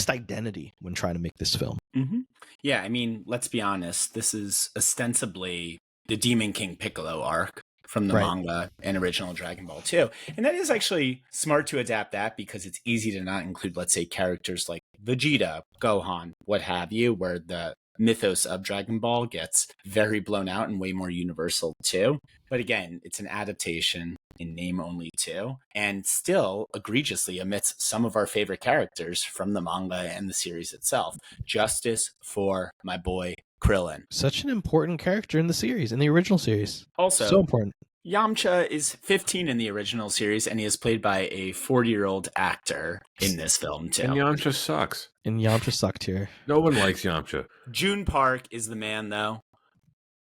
identity when trying to make this film. Mm-hmm. Yeah, I mean, let's be honest. This is ostensibly the Demon King Piccolo arc from the manga and original Dragon Ball 2. And that is actually smart to adapt that, because it's easy to not include, let's say, characters like Vegeta, Gohan, what have you, where the mythos of Dragon Ball gets very blown out and way more universal too. But again, it's an adaptation in name only too, and still egregiously omits some of our favorite characters from the manga and the series itself. Justice for my boy Krillin. Such an important character in the series, in the original series. Also, So important. Yamcha is 15 in the original series, and he is played by a 40-year-old actor in this film too. And Yamcha sucks. And Yamcha sucked here. No one likes Yamcha. June Park is the man, though.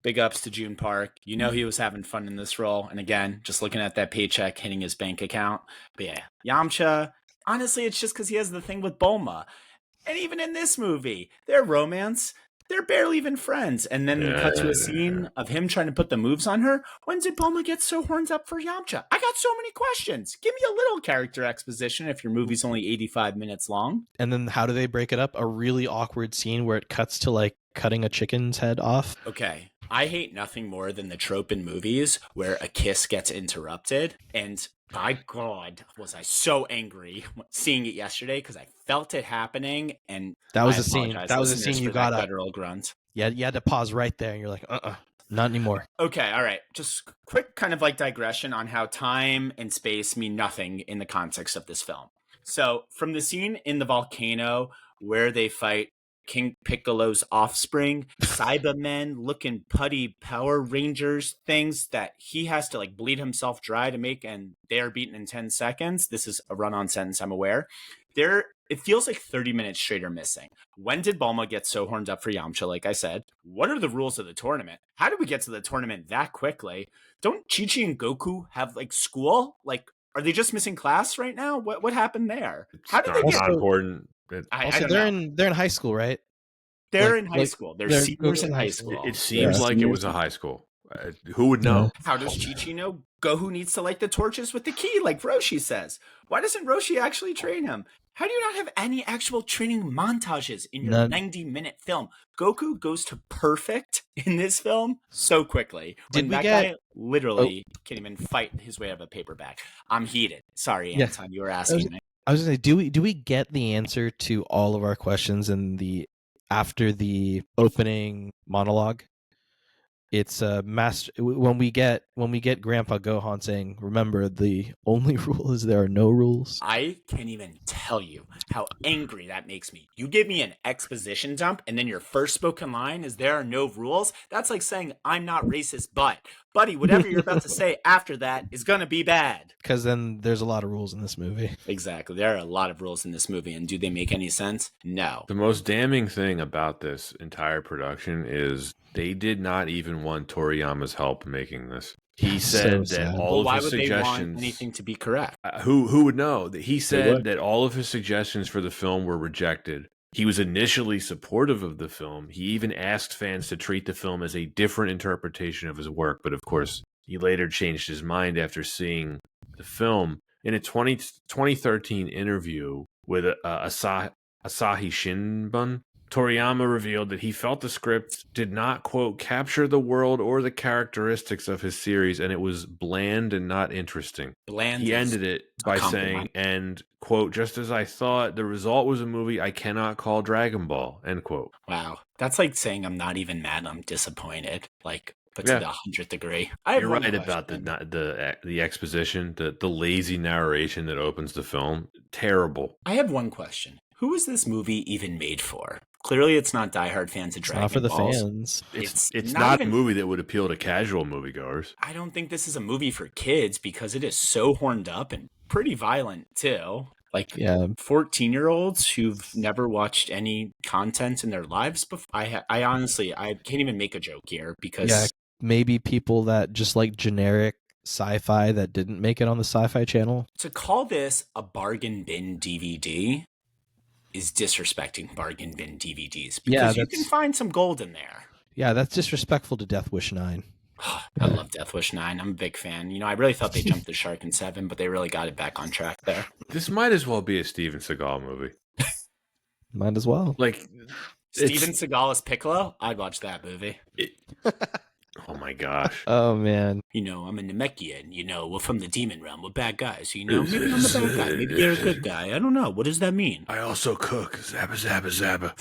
Big ups to June Park. You know he was having fun in this role. And again, just looking at that paycheck hitting his bank account. But yeah, Yamcha, honestly, it's just because he has the thing with Bulma. And even in this movie, their romance, they're barely even friends. And then we cut to a scene of him trying to put the moves on her. When did Bulma get so horned up for Yamcha? I got so many questions. Give me a little character exposition if your movie's only 85 minutes long. And then how do they break it up? A really awkward scene where it cuts to like cutting a chicken's head off. Okay. I hate nothing more than the trope in movies where a kiss gets interrupted. And by God, was I so angry seeing it yesterday because I felt it happening. And That was I a scene. apologize, That was a listeners, scene you for that got up. guttural grunt. Yeah, you had to pause right there, and you're like, not anymore. Okay, all right. Just quick kind of like digression on how time and space mean nothing in the context of this film. So from the scene in the volcano where they fight King Piccolo's offspring, Cybermen looking putty Power Rangers things that he has to like bleed himself dry to make, and they are beaten in 10 seconds. This is a run-on sentence, I'm aware. It feels like 30 minutes straight are missing. When did Bulma get so horned up for Yamcha, like I said? What are the rules of the tournament? How did we get to the tournament that quickly? Don't Chi-Chi and Goku have like school? Like, are they just missing class right now? What happened there? How did they get not important? I Also, don't they're know. in they're in high school, right? They're like- in high like, school. They're they're seniors Goku in high school. It seems like it was a high school. Who would know? How does Chi-Chi know Goku needs to light the torches with the key, like Roshi says? Why doesn't Roshi actually train him? How do you not have any actual training montages in your None. 90-minute film? Goku goes to perfect in this film so quickly. Did When we that get- guy literally can't even fight his way out of a paper bag. I'm heated. Sorry, Yeah. Anton, you were asking me. I was gonna say, do we get the answer to all of our questions in the after the opening monologue? It's a master when we get Grandpa Gohan saying, "Remember, the only rule is there are no rules." I can't even tell you how angry that makes me. You give me an exposition dump, and then your first spoken line is there are no rules. That's like saying I'm not racist, but buddy, whatever you're about to say after that is gonna be bad. Because then there's a lot of rules in this movie. Exactly. There are a lot of rules in this movie, and do they make any sense? No. The most damning thing about this entire production is they did not even want Toriyama's help making this. He So said that sad. all Why of his would they want suggestions. anything to be correct? Who would know? He would. said that all of his suggestions for the film were rejected. He was initially supportive of the film. He even asked fans to treat the film as a different interpretation of his work, but of course, he later changed his mind after seeing the film. In a 2013 interview with Asahi Shimbun, Toriyama revealed that he felt the script did not, quote, capture the world or the characteristics of his series, and it was bland and not interesting. Bland. He is ended it a by compliment. saying, and, quote, just as I thought, the result was a movie I cannot call Dragon Ball, end quote. Wow. That's like saying I'm not even mad, I'm disappointed. Like, but Yeah. to the 100th degree. I have You're one right about question. the exposition, the lazy narration that opens the film. Terrible. I have one question. Who is this movie even made for? Clearly, it's not diehard fans of It's Dragon not for the Balls. fans. It's not not even- a movie that would appeal to casual moviegoers. I don't think this is a movie for kids because it is so horned up and pretty violent too. Like Yeah, 14-year-olds who've never watched any content in their lives before. I honestly, I can't even make a joke here because yeah. Maybe people that just like generic sci-fi that didn't make it on the Sci-Fi Channel. to call this a bargain bin DVD is disrespecting bargain bin DVDs because Yeah, you can that's- find some gold in there. Yeah, that's disrespectful to Death Wish 9. I love Death Wish 9. I'm a big fan. You know, I really thought they jumped the shark in 7, but they really got it back on track there. This might as well be a Steven Seagal movie. Might as well. Like, Steven Seagal as Piccolo? I'd watch that movie. oh my gosh. Oh man. I'm a Namekian, we're from the demon realm, we're bad guys, maybe I'm a bad guy, maybe they're a good guy, I don't know, what does that mean? I also cook. Zabba, zabba, zabba.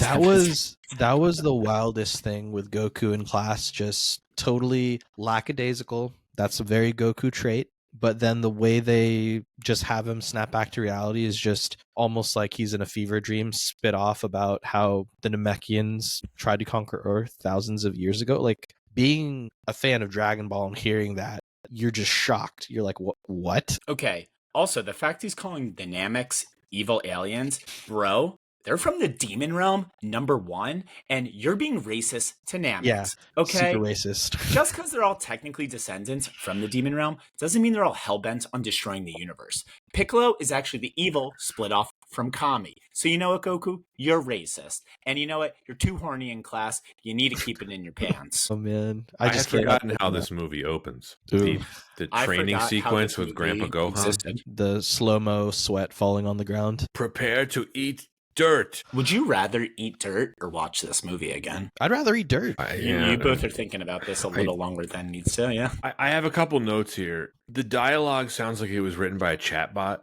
That was the wildest thing with Goku in class, just totally lackadaisical. That's a very Goku trait. But then the way they just have him snap back to reality is just almost like he's in a fever dream, spit off about how the Namekians tried to conquer Earth thousands of years ago. Like, being a fan of Dragon Ball and hearing that, you're just shocked. You're like, what? Okay, also, the fact he's calling the Namex evil aliens, bro, they're from the demon realm, number one, and you're being racist to Namex. Yeah, okay? Super racist. Just because they're all technically descendants from the demon realm doesn't mean they're all hellbent on destroying the universe. Piccolo is actually the evil split off from Kami. So you know what, Goku? You're racist. And you know what? You're too horny in class. You need to keep it in your pants. Oh man, I just had can't forgotten how this movie opens. Ooh. The I training forgot how sequence this with Grandpa movie Gohan. existed. The slow-mo sweat falling on the ground. Prepare to eat dirt. Would you rather eat dirt or watch this movie again? I'd rather eat dirt. You both are thinking about this a little longer than needs to, yeah? I have a couple notes here. The dialogue sounds like it was written by a chatbot.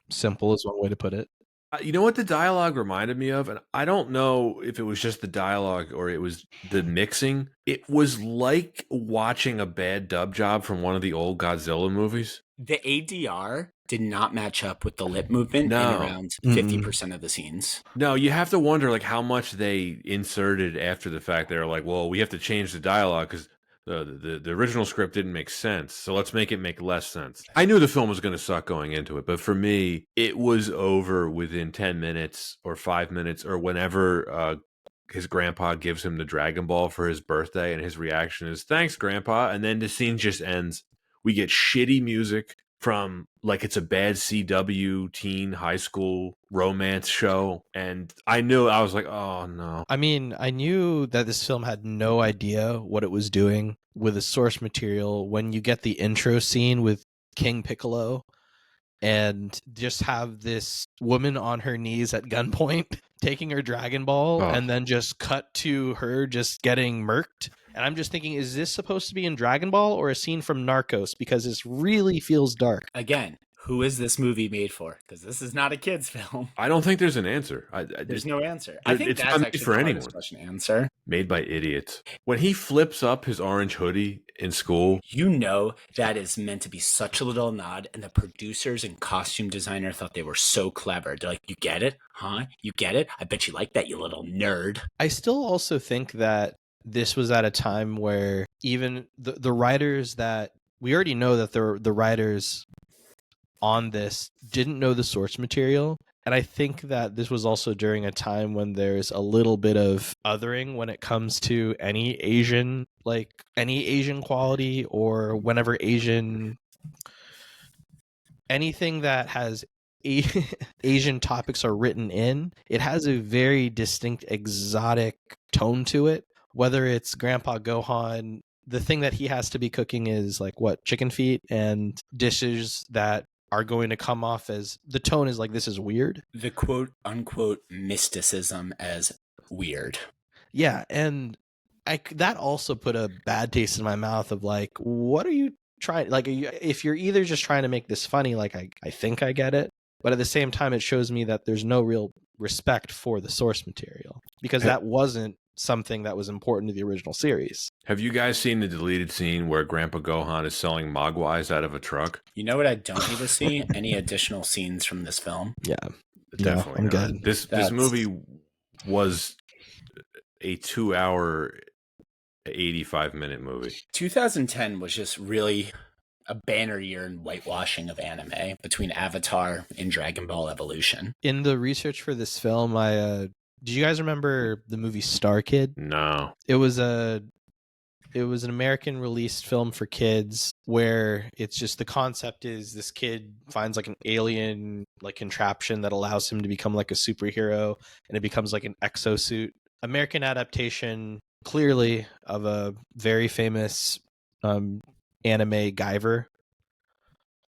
Simple is one way to put it. You know what the dialogue reminded me of? And I don't know if it was just the dialogue or it was the mixing. It was like watching a bad dub job from one of the old Godzilla movies. The ADR did not match up with the lip movement in No. around 50% of the scenes. No, you have to wonder like how much they inserted after the fact. They're like, well, we have to change the dialogue because the original script didn't make sense, so let's make it make less sense. I knew the film was going to suck going into it, but for me, it was over within 10 minutes or 5 minutes or whenever his grandpa gives him the Dragon Ball for his birthday, and his reaction is, thanks, Grandpa, and then the scene just ends. We get shitty music from like it's a bad CW teen high school romance show, and I was like, oh no. I mean, I knew that this film had no idea what it was doing with the source material when you get the intro scene with King Piccolo and just have this woman on her knees at gunpoint taking her Dragon Ball and then just cut to her just getting murked. And I'm just thinking, is this supposed to be in Dragon Ball or a scene from Narcos? Because this really feels dark. Again, who is this movie made for? Because this is not a kid's film. I don't think there's an answer. There's no answer. I think it's that's not made actually for the anyone. hardest question to answer. Made by idiots. When he flips up his orange hoodie in school, You know that is meant to be such a little nod, and the producers and costume designer thought they were so clever. They're like, you get it? Huh? You get it? I bet you like that, you little nerd. I still also think that this was at a time where even the writers that we already know that the writers on this didn't know the source material. And I think that this was also during a time when there's a little bit of othering when it comes to any Asian quality, or whenever anything that has Asian topics are written in, it has a very distinct exotic tone to it. Whether it's Grandpa Gohan, the thing that he has to be cooking is like chicken feet and dishes that are going to come off as, the tone is like, this is weird. The quote unquote mysticism as weird. Yeah, and that also put a bad taste in my mouth of like, what are you trying, like, if you're either just trying to make this funny, like I think I get it, but at the same time it shows me that there's no real respect for the source material, because that wasn't something that was important to the original series. have you guys seen the deleted scene where Grandpa Gohan is selling mogwais out of a truck? You know what I don't need to see? Any additional scenes from this film. Yeah, Definitely I'm not. good. This movie was a 2-hour, 85-minute movie. 2010 was just really a banner year in whitewashing of anime between Avatar and Dragon Ball Evolution. In the research for this film, did you guys remember the movie Star Kid? No. It was an American released film for kids where it's just, the concept is this kid finds like an alien like contraption that allows him to become like a superhero, and it becomes like an exosuit. American adaptation, clearly, of a very famous anime Guyver.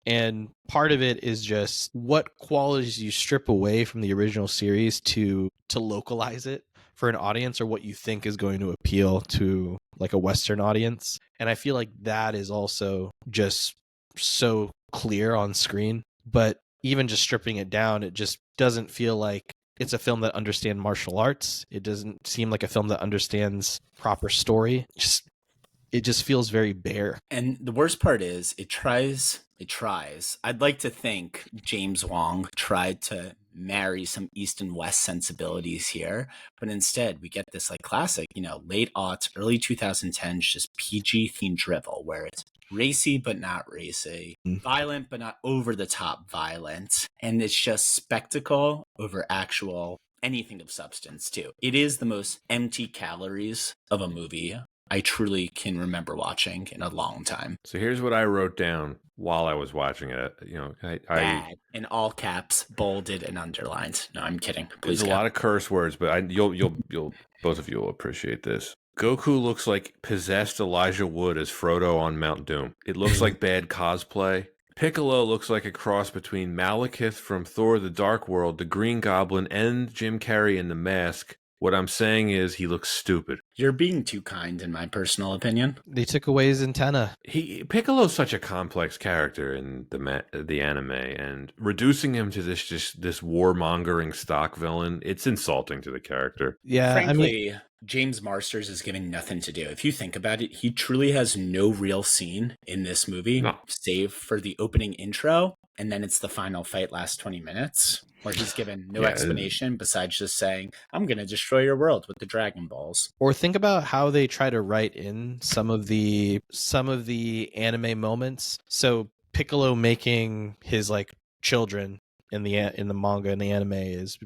And part of it is just what qualities you strip away from the original series to localize it. for an audience or what you think is going to appeal to like a Western audience. And I feel like that is also just so clear on screen. But even just stripping it down, it just doesn't feel like it's a film that understands martial arts. It doesn't seem like a film that understands proper story. It just feels very bare. And the worst part is it tries. I'd like to think James Wong tried to marry some East and West sensibilities here, but instead we get this like classic, late aughts, early 2010s, just PG themed drivel where it's racy but not racy, violent but not over the top violent, and it's just spectacle over actual anything of substance too. It is the most empty calories of a movie I truly can remember watching in a long time. So here's what I wrote down while I was watching it. Bad in all caps, bolded and underlined. No, I'm kidding. Please there's a lot of curse words, but you'll both of you will appreciate this. Goku looks like possessed Elijah Wood as Frodo on Mount Doom. It looks like bad cosplay. Piccolo looks like a cross between Malekith from Thor: The Dark World, the Green Goblin, and Jim Carrey in The Mask. What I'm saying is he looks stupid. You're being too kind, in my personal opinion. They took away his antenna. Piccolo's such a complex character in the anime, and reducing him to this warmongering stock villain, it's insulting to the character. Yeah, frankly, James Marsters is given nothing to do. If you think about it, he truly has no real scene in this movie, save for the opening intro, and then it's the final fight last 20 minutes. Where he's given no explanation besides just saying, I'm going to destroy your world with the Dragon Balls. Or think about how they try to write in some of the anime moments. So Piccolo making his like children in the manga and the anime it's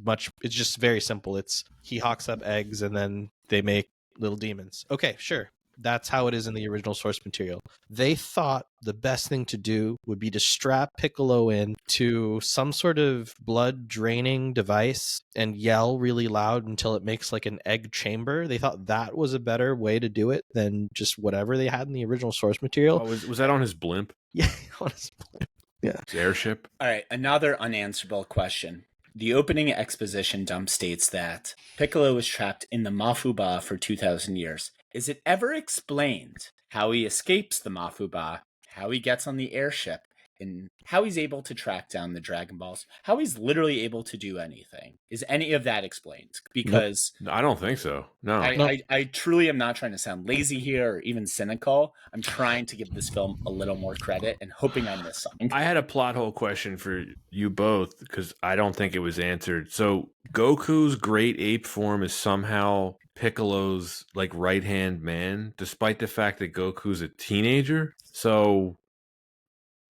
just very simple. It's he hawks up eggs and then they make little demons. Okay, sure. That's how it is in the original source material. They thought the best thing to do would be to strap Piccolo in to some sort of blood draining device and yell really loud until it makes like an egg chamber. They thought that was a better way to do it than just whatever they had in the original source material. Oh, was that on his blimp? Yeah, on his blimp. Yeah. His airship? All right, another unanswerable question. The opening exposition dump states that Piccolo was trapped in the Mafuba for 2,000 years. Is it ever explained how he escapes the Mafuba, how he gets on the airship, and how he's able to track down the Dragon Balls, how he's literally able to do anything? Is any of that explained? Because no, I don't think so. No. I truly am not trying to sound lazy here or even cynical. I'm trying to give this film a little more credit and hoping I miss something. I had a plot hole question for you both because I don't think it was answered. So Goku's great ape form is somehow Piccolo's like right-hand man, despite the fact that Goku's a teenager. So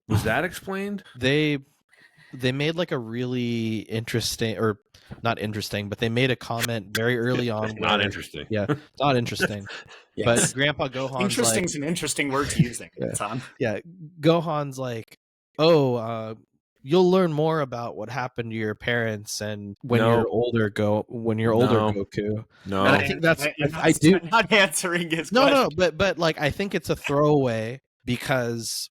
was that explained? They made like a really interesting, or not interesting, but they made a comment very early on. Not interesting. Yeah, not interesting. Yes. But Grandpa Gohan's interesting's an interesting word to use there, Tom. Yeah, Gohan's like, oh, you'll learn more about what happened to your parents and when you're older, Goku. No, and I think that's I do not answering his question. But like I think it's a throwaway because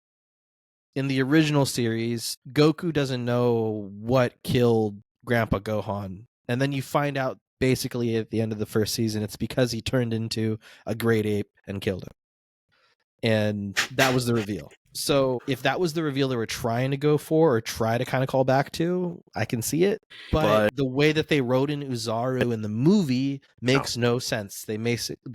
in the original series, Goku doesn't know what killed Grandpa Gohan. And then you find out basically at the end of the first season, it's because he turned into a great ape and killed him. And that was the reveal. So if that was the reveal they were trying to go for or try to kind of call back to, I can see it. But the way that they wrote in Uzaru in the movie makes no sense. They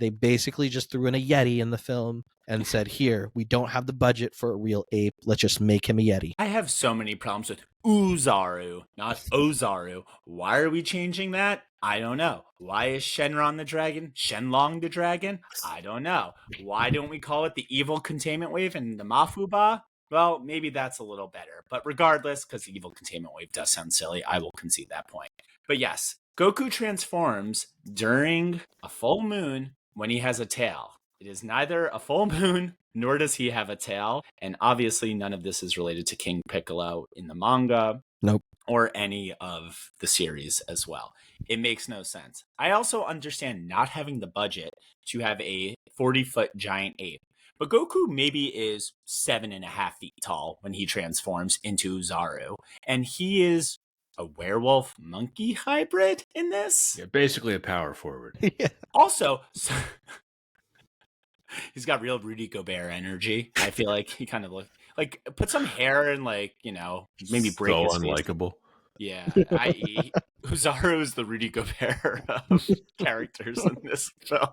basically just threw in a Yeti in the film and said, here, we don't have the budget for a real ape. Let's just make him a Yeti. I have so many problems with Uzaru, not Ozaru. Why are we changing that? I don't know. Why is Shenron the dragon? Shenlong the dragon? I don't know. Why don't we call it the evil containment wave and the Mafuba? Well, maybe that's a little better. But regardless, because the evil containment wave does sound silly, I will concede that point. But yes, Goku transforms during a full moon when he has a tail. It is neither a full moon, nor does he have a tail. And obviously, none of this is related to King Piccolo in the manga. Nope. Or any of the series as well. It makes no sense. I also understand not having the budget to have a 40-foot giant ape. But Goku maybe is 7.5 feet tall when he transforms into Uzaru. And he is a werewolf monkey hybrid in this. Yeah, basically a power forward. Yeah. Also, he's got real Rudy Gobert energy. I feel like he kind of like put some hair and like, you know, maybe break So his face. unlikable. Yeah, Uzaru is the Rudy Gobert of characters in this film.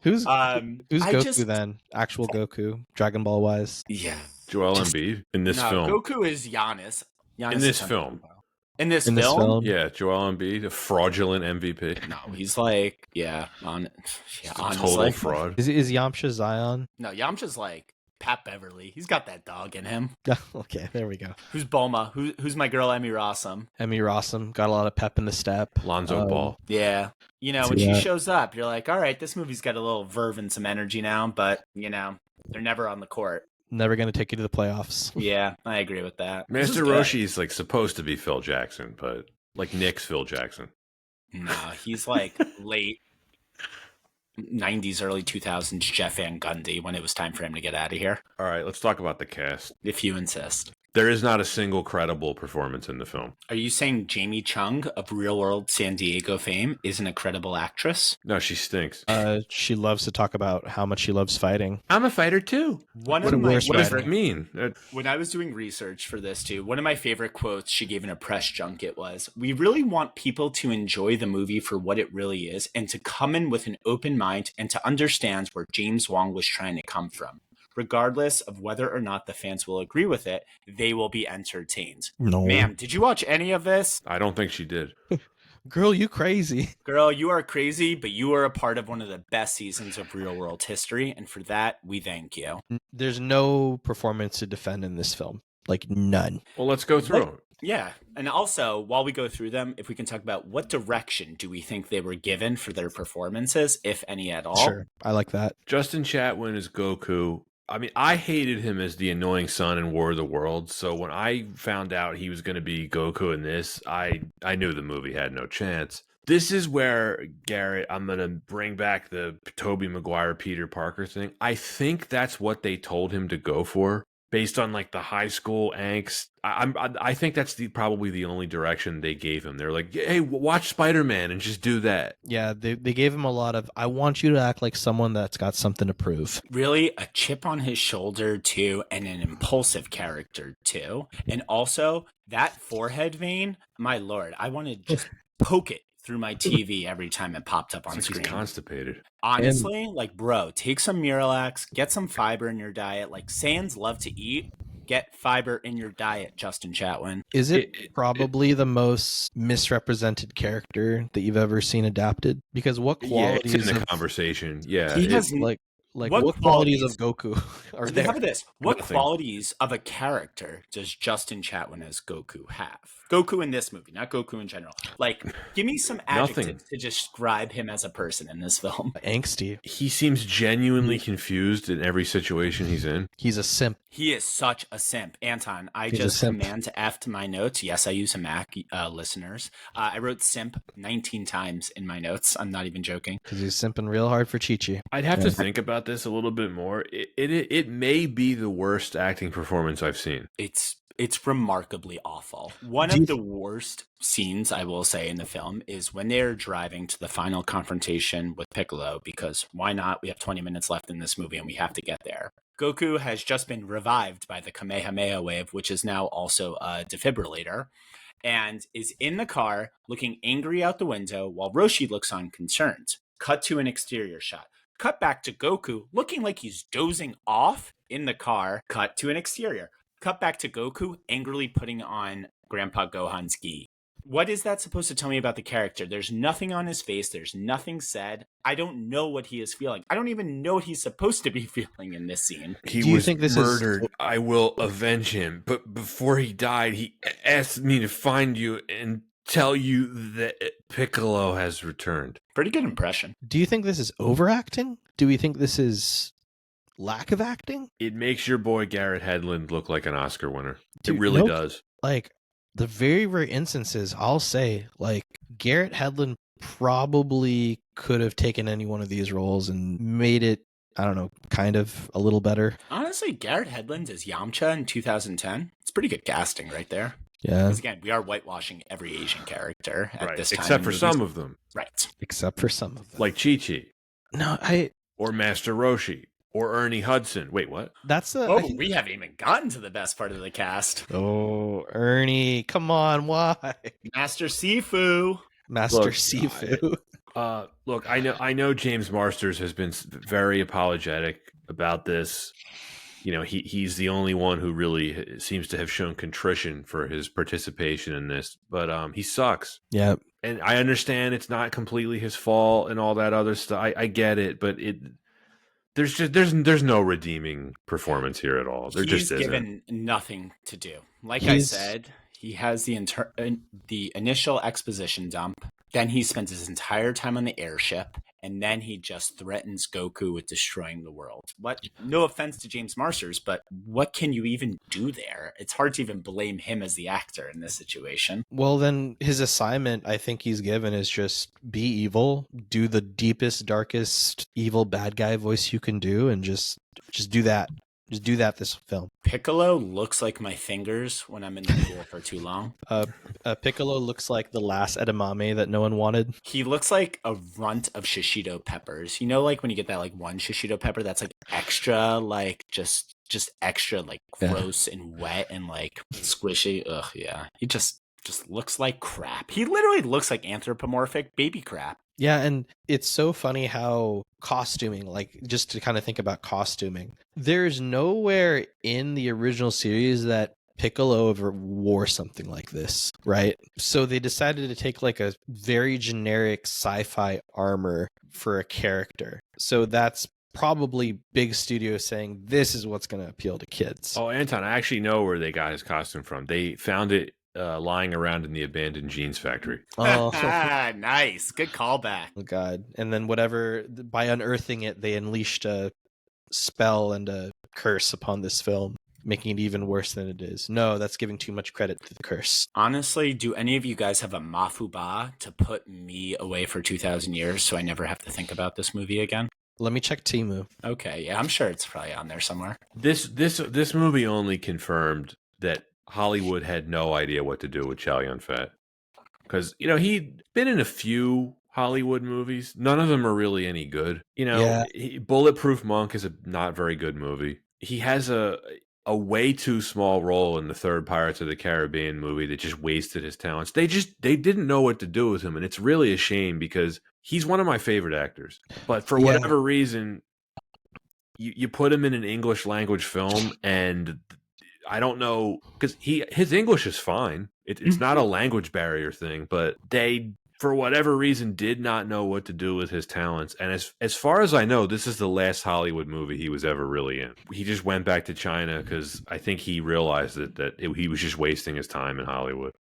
Who's I Goku just- then? Actual Goku, Dragon Ball wise. Yeah, Joel Just- Embiid in this no, film. Goku is Giannis. Giannis In this is on film. Dragon Ball. In this In this film? film, Yeah, Joel Embiid, a fraudulent MVP. No, he's like, honestly. Total fraud. is Yamcha Zion? No, Yamcha's like Pat Beverly. He's got that dog in him. Okay, there we go. Who's Bulma? Who's my girl Emmy Rossum? Emmy Rossum got a lot of pep in the step. Lonzo Ball. Yeah. You know, See when she that. shows up, you're like, all right, this movie's got a little verve and some energy now, but, you know, they're never on the court. Never going to take you to the playoffs. Yeah, I agree with that. This is Master good. Roshi's like supposed to be Phil Jackson, but like Nick's Phil Jackson. No, he's like late 90s, early 2000s Jeff Van Gundy when it was time for him to get out of here, All right, let's talk about the cast. if you insist. There is not a single credible performance in the film. Are you saying Jamie Chung of Real World San Diego fame isn't a credible actress? No, she stinks. She loves to talk about how much she loves fighting. I'm a fighter too. One What of a my worst What does fighter. that mean? When I was doing research for this too, one of my favorite quotes she gave in a press junket was, "We really want people to enjoy the movie for what it really is and to come in with an open mind and to understand where James Wong was trying to come from. Regardless of whether or not the fans will agree with it, they will be entertained." No. Ma'am, did you watch any of this? I don't think she did. Girl, you crazy. Girl, you are crazy, but you are a part of one of the best seasons of Real World history, and for that, we thank you. There's no performance to defend in this film. Like, none. Well, let's go through them. Yeah, and also, while we go through them, if we can talk about what direction do we think they were given for their performances, if any at all? Sure. I like that. Justin Chatwin is Goku. I mean, I hated him as the annoying son in War of the Worlds. So when I found out he was going to be Goku in this, I knew the movie had no chance. This is where, Garrett, I'm going to bring back the Tobey Maguire, Peter Parker thing. I think that's what they told him to go for, based on like the high school angst. I think that's probably the only direction they gave him. They're like, hey, watch Spider-Man and just do that. Yeah, they gave him a lot of, I want you to act like someone that's got something to prove. Really, a chip on his shoulder, too, and an impulsive character, too. And also, that forehead vein, my lord, I want to just poke it through my TV every time it popped up on It's like screen. he's constipated. Honestly, like, bro, take some Miralax, get some fiber in your diet. Like, Sans love to eat. Get fiber in your diet, Justin Chatwin. Is it probably the most misrepresented character that you've ever seen adapted? Because what Yeah, it's qualities in the of, conversation. Yeah. He it- has like What what qualities of qualities- Goku are How there? about this? What Nothing. qualities of a character does Justin Chatwin as Goku have? Goku in this movie, not Goku in general. Like, give me some Nothing. adjectives to describe him as a person in this film. Angsty. He seems genuinely confused in every situation he's in. He's a simp. He is such a simp. Anton, I He's a just simp. command F to my notes. Yes, I use a Mac, listeners. I wrote simp 19 times in my notes. I'm not even joking. Because he's simping real hard for Chi-Chi. I'd have Yeah. to think about this a little bit more. It may be the worst acting performance I've seen. It's remarkably awful. One Do you of the worst scenes I will say in the film is when they're driving to the final confrontation with Piccolo, because why not? We have 20 minutes left in this movie and we have to get there. Goku has just been revived by the Kamehameha wave, which is now also a defibrillator, and is in the car looking angry out the window while Roshi looks on concerned. Cut to an exterior shot. Cut back to Goku looking like he's dozing off in the car. Cut to an exterior. Cut back to Goku angrily putting on Grandpa Gohan's gi. What is that supposed to tell me about the character? There's nothing on his face. There's nothing said. I don't know what he is feeling. I don't even know what he's supposed to be feeling in this scene. He Do you was think this is- murdered. I will avenge him. But before he died, he asked me to find you and tell you that Piccolo has returned. Pretty good impression. Do you think this is overacting? Do we think this is lack of acting? It makes your boy Garrett Hedlund look like an Oscar winner. Dude, it really nope. does. Like, the very rare instances, I'll say, like, Garrett Hedlund probably could have taken any one of these roles and made it, I don't know, kind of a little better. Honestly, Garret Hedlund as Yamcha in 2010. It's It's pretty good casting right there. Yeah. Because again, we are whitewashing every Asian character at Right. this time. Except in for movies. some of them. Right. Except for some of them. Like Chi-Chi. No, Or Master Roshi. Or Ernie Hudson. Wait, what? that's a. Oh, I think, we haven't even gotten to the best part of the cast. oh, Ernie, come on, why? Master Sifu. Master Look, Sifu. Look, I know James Marsters has been very apologetic about this. You know, he's the only one who really seems to have shown contrition for his participation in this, but he sucks. Yeah. And I understand it's not completely his fault and all that other stuff. I get it, but there's no redeeming performance here at all. There He's just isn't. given nothing to do. Like I said, he has the initial exposition dump. Then he spends his entire time on the airship, and then he just threatens Goku with destroying the world. What? No offense to James Marsters, but what can you even do there? It's hard to even blame him as the actor in this situation. Well, then his assignment, I think he's given, is just be evil, do the deepest, darkest, evil bad guy voice you can do, and just do that. Just do that this film. Piccolo looks like my fingers when I'm in the pool for too long. Piccolo looks like the last edamame that no one wanted. He looks like a runt of shishito peppers. You know, like when you get that like one shishito pepper that's like extra, like just extra like gross and wet and like squishy. Ugh, yeah. He just looks like crap. He literally looks like anthropomorphic baby crap. Yeah, and it's so funny how costuming, like just to kind of think about costuming, there's nowhere in the original series that Piccolo ever wore something like this, right? So they decided to take like a very generic sci-fi armor for a character. So that's probably big studio saying this is what's going to appeal to kids. Oh, Anton, I actually know where they got his costume from. They found it lying around in the abandoned jeans factory. Oh, nice. Good callback. oh God. And then whatever, by unearthing it, they unleashed a spell and a curse upon this film, making it even worse than it is. No, that's giving too much credit to the curse. Honestly, do any of you guys have a mafuba to put me away for 2,000 years so I never have to think about this movie again? Let me check Temu. Okay, yeah, I'm sure it's probably on there somewhere. This movie only confirmed that Hollywood had no idea what to do with Chow Yun-fat. Because, you know, he'd been in a few Hollywood movies. None of them are really any good. You know, Bulletproof Monk is a not very good movie. He has a way too small role in the third Pirates of the Caribbean movie that just wasted his talents. They didn't know what to do with him, and it's really a shame because he's one of my favorite actors. But for whatever reason, you put him in an English language film, and I don't know, because his English is fine. It's not a language barrier thing, but they, for whatever reason, did not know what to do with his talents. And as far as I know, this is the last Hollywood movie he was ever really in. He just went back to China because I think he realized that he was just wasting his time in Hollywood.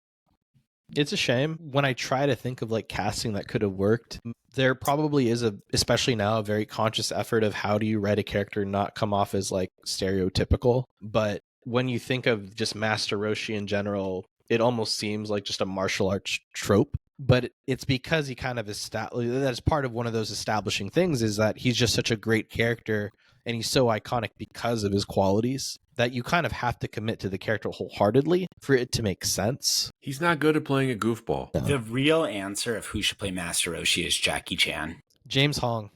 It's a shame. When I try to think of like casting that could have worked, there probably is especially now, a very conscious effort of how do you write a character not come off as like stereotypical. But when you think of just Master Roshi in general, it almost seems like just a martial arts trope. But it's because he kind of that's part of one of those establishing things, is that he's just such a great character and he's so iconic because of his qualities that you kind of have to commit to the character wholeheartedly for it to make sense. He's not good at playing a goofball. No. The real answer of who should play Master Roshi is Jackie Chan. James Hong.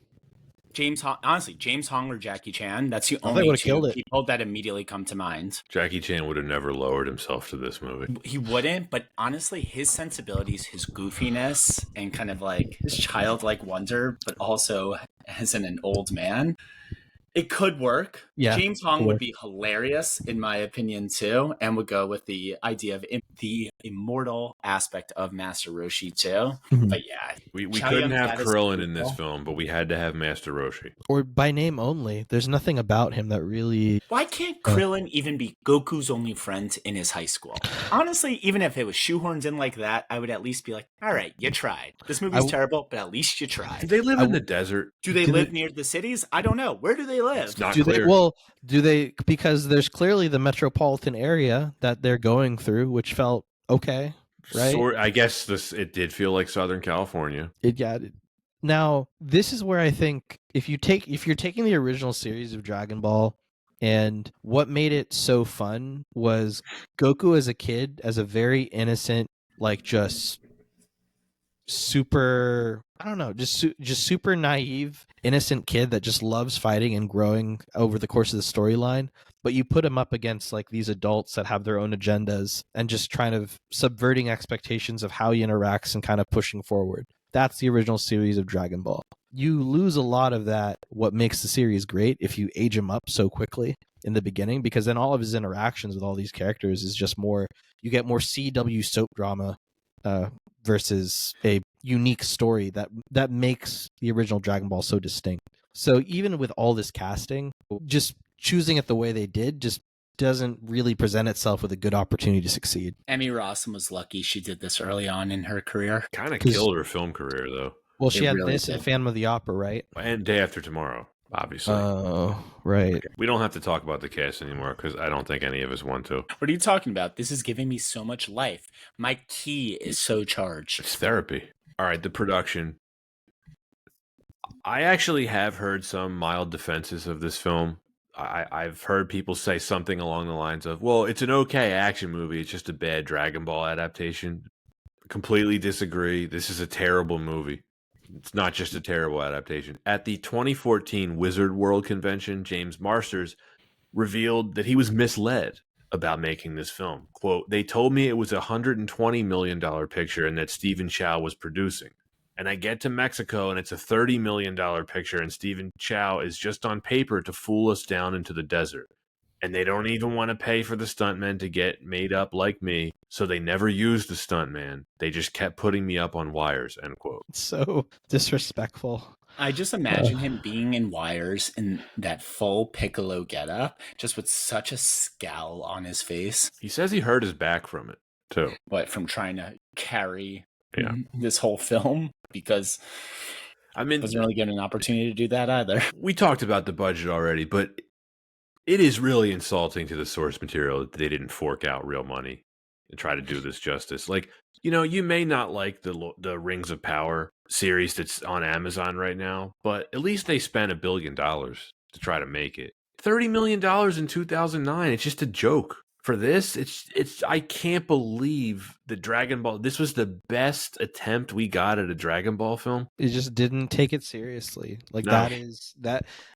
Honestly, James Hong or Jackie Chan, that's the they only would've two killed it. people that immediately come to mind. Jackie Chan would have never lowered himself to this movie. He wouldn't, but honestly, his sensibilities, his goofiness, and kind of like his childlike wonder, but also as an old man, it could work. Yeah, James Hong would be hilarious, in my opinion, too, and would go with the idea of the immortal aspect of Master Roshi, too. Mhm. But yeah. We Chow couldn't have Yun-fat is Krillin in this beautiful. film, but we had to have Master Roshi. Or by name only. There's nothing about him that really... Why can't Krillin even be Goku's only friend in his high school? Honestly, even if it was shoehorned in like that, I would at least be like, all right, you tried. This movie's terrible, but at least you Do tried. they live in the desert? Do they live near the cities? I don't know. Where do they live? It's not Do clear. they, because there's clearly the metropolitan area that they're going through, which felt okay, right? I guess it did feel like Southern California. Now, this is where I think if you're taking the original series of Dragon Ball And what made it so fun was Goku as a kid, as a very innocent, like just super, I don't know, just super naive, innocent kid that just loves fighting and growing over the course of the storyline. But you put him up against like these adults that have their own agendas and just trying of subverting expectations of how he interacts and kind of pushing forward. That's the original series of Dragon Ball. You lose a lot of that, what makes the series great, if you age him up so quickly in the beginning, because then all of his interactions with all these characters is just more, you get more CW soap drama versus a unique story that makes the original Dragon Ball so distinct. So even with all this casting, just choosing it the way they did just doesn't really present itself with a good opportunity to succeed. Emmy Rossum was lucky she did this early on in her career. Kind of killed her film career, though. Well, she It had really this did. and Phantom of the Opera, right? And Day After Tomorrow, obviously. Oh, right. Okay. We don't have to talk about the cast anymore because I don't think any of us want to. What are you talking about? This is giving me so much life. My key is so charged. It's therapy. All right, the production. I actually have heard some mild defenses of this film. I've heard people say something along the lines of, well, it's an okay action movie. It's just a bad Dragon Ball adaptation. Completely disagree. This is a terrible movie. It's not just a terrible adaptation. At the 2014 Wizard World Convention, James Marsters revealed that he was misled about making this film. Quote, they told me it was a $120 million picture and that Stephen Chow was producing. And I get to Mexico and it's a $30 million picture and Stephen Chow is just on paper to fool us down into the desert. And they don't even want to pay for the stuntmen to get made up like me, so they never used the stuntman. They just kept putting me up on wires, end quote. So disrespectful. I just imagine him being in wires in that full Piccolo getup, just with such a scowl on his face. He says he hurt his back from it, too. What, from trying to carry this whole film? Because I mean, wasn't really given an opportunity to do that either. We talked about the budget already, but it is really insulting to the source material that they didn't fork out real money and try to do this justice. Like, you know, you may not like the Rings of Power series that's on Amazon right now, but at least they spent $1 billion to try to make it. $30 million in 2009. It's just a joke. For this, it's I can't believe the Dragon Ball. This was the best attempt we got at a Dragon Ball film. It just didn't take it seriously. Like No.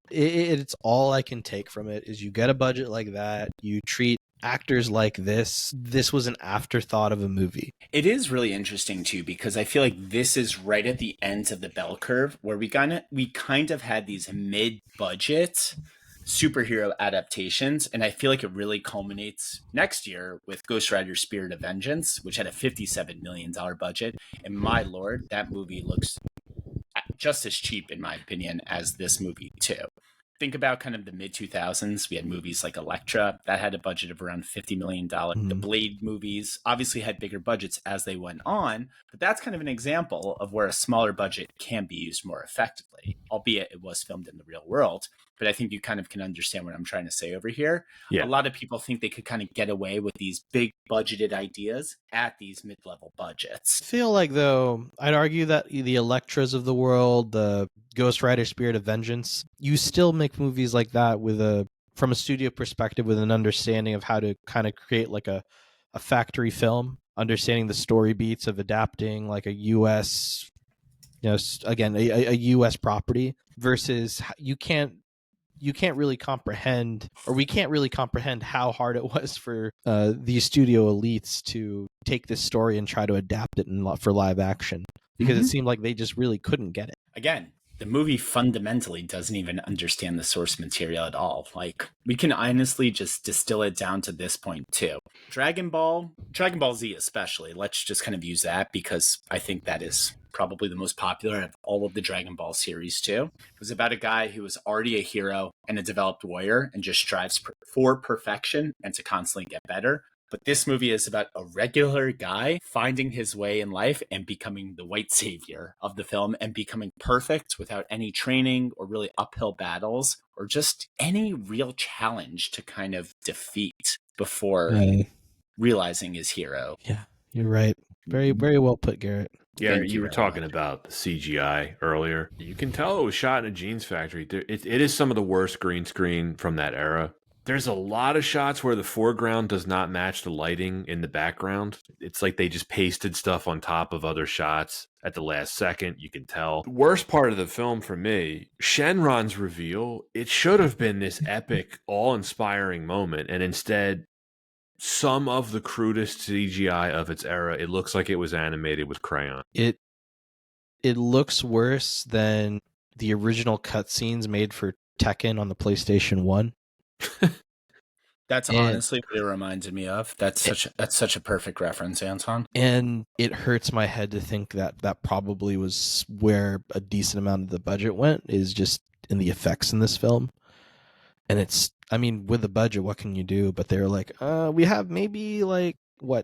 It's all I can take from it is you get a budget like that, you treat actors like this. This was an afterthought of a movie. It is really interesting too, because I feel like this is right at the end of the bell curve where we kind of had these mid-budget superhero adaptations, and I feel like it really culminates next year with Ghost Rider Spirit of Vengeance, which had a $57 million budget, and my lord, that movie looks just as cheap in my opinion as this movie too. Think about kind of the mid-2000s. We had movies like Elektra that had a budget of around $50 million. The Blade movies obviously had bigger budgets as they went on, but that's kind of an example of where a smaller budget can be used more effectively, albeit it was filmed in the real world. But I think you kind of can understand what I'm trying to say over here. Yeah. A lot of people think they could kind of get away with these big budgeted ideas at these mid-level budgets. I feel like, though, I'd argue that the Elektras of the world, the Ghost Rider Spirit of Vengeance, you still make movies like that from a studio perspective with an understanding of how to kind of create like a factory film, understanding the story beats of adapting like a U.S., again, a U.S. property versus you can't really comprehend, or we can't really comprehend how hard it was for these studio elites to take this story and try to adapt it for live action, because it seemed like they just really couldn't get it. Again, the movie fundamentally doesn't even understand the source material at all. Like, we can honestly just distill it down to this point too. Dragon Ball Z especially, let's just kind of use that because I think that is probably the most popular of all of the Dragon Ball series too. It was about a guy who was already a hero and a developed warrior and just strives for perfection and to constantly get better. But this movie is about a regular guy finding his way in life and becoming the white savior of the film and becoming perfect without any training or really uphill battles or just any real challenge to kind of defeat before realizing his hero. Yeah, you're right. Very, very well put, Garrett. Yeah, Thank you were very talking much. about the CGI earlier. You can tell it was shot in a jeans factory. It is some of the worst green screen from that era. There's a lot of shots where the foreground does not match the lighting in the background. It's like they just pasted stuff on top of other shots at the last second. You can tell. The worst part of the film for me, Shenron's reveal, it should have been this epic, awe-inspiring moment. And instead, some of the crudest CGI of its era, it looks like it was animated with crayon. It looks worse than the original cutscenes made for Tekken on the PlayStation 1. That's honestly what it reminded me of. That's such a perfect reference, Anton. And it hurts my head to think that probably was where a decent amount of the budget went, is just in the effects in this film. And it's, I mean, with the budget, what can you do? But they're like, we have maybe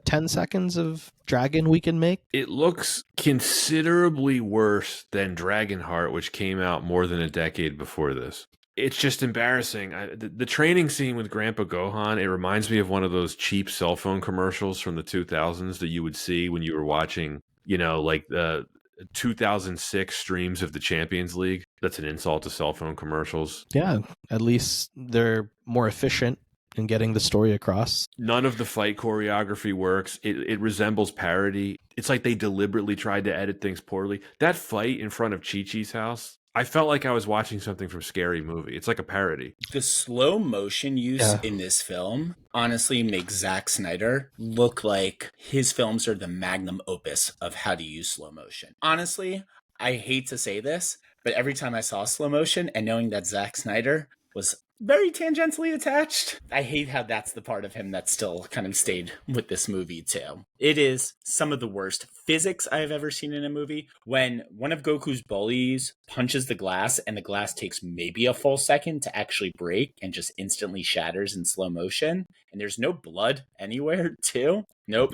10 seconds of dragon we can make? It looks considerably worse than Dragonheart, which came out more than a decade before this. It's just embarrassing. The training scene with Grandpa Gohan, it reminds me of one of those cheap cell phone commercials from the 2000s that you would see when you were watching, like the 2006 streams of the Champions League. That's an insult to cell phone commercials. Yeah, at least they're more efficient in getting the story across. None of the fight choreography works. It resembles parody. It's like they deliberately tried to edit things poorly. That fight in front of Chi-Chi's house, I felt like I was watching something from Scary Movie. It's like a parody. The slow motion use in this film honestly makes Zack Snyder look like his films are the magnum opus of how to use slow motion. Honestly, I hate to say this, but every time I saw slow motion and knowing that Zack Snyder was very tangentially attached, I hate how that's the part of him that still kind of stayed with this movie too. It is some of the worst physics I have ever seen in a movie. When one of Goku's bullies punches the glass and the glass takes maybe a full second to actually break and just instantly shatters in slow motion, and there's no blood anywhere too. Nope.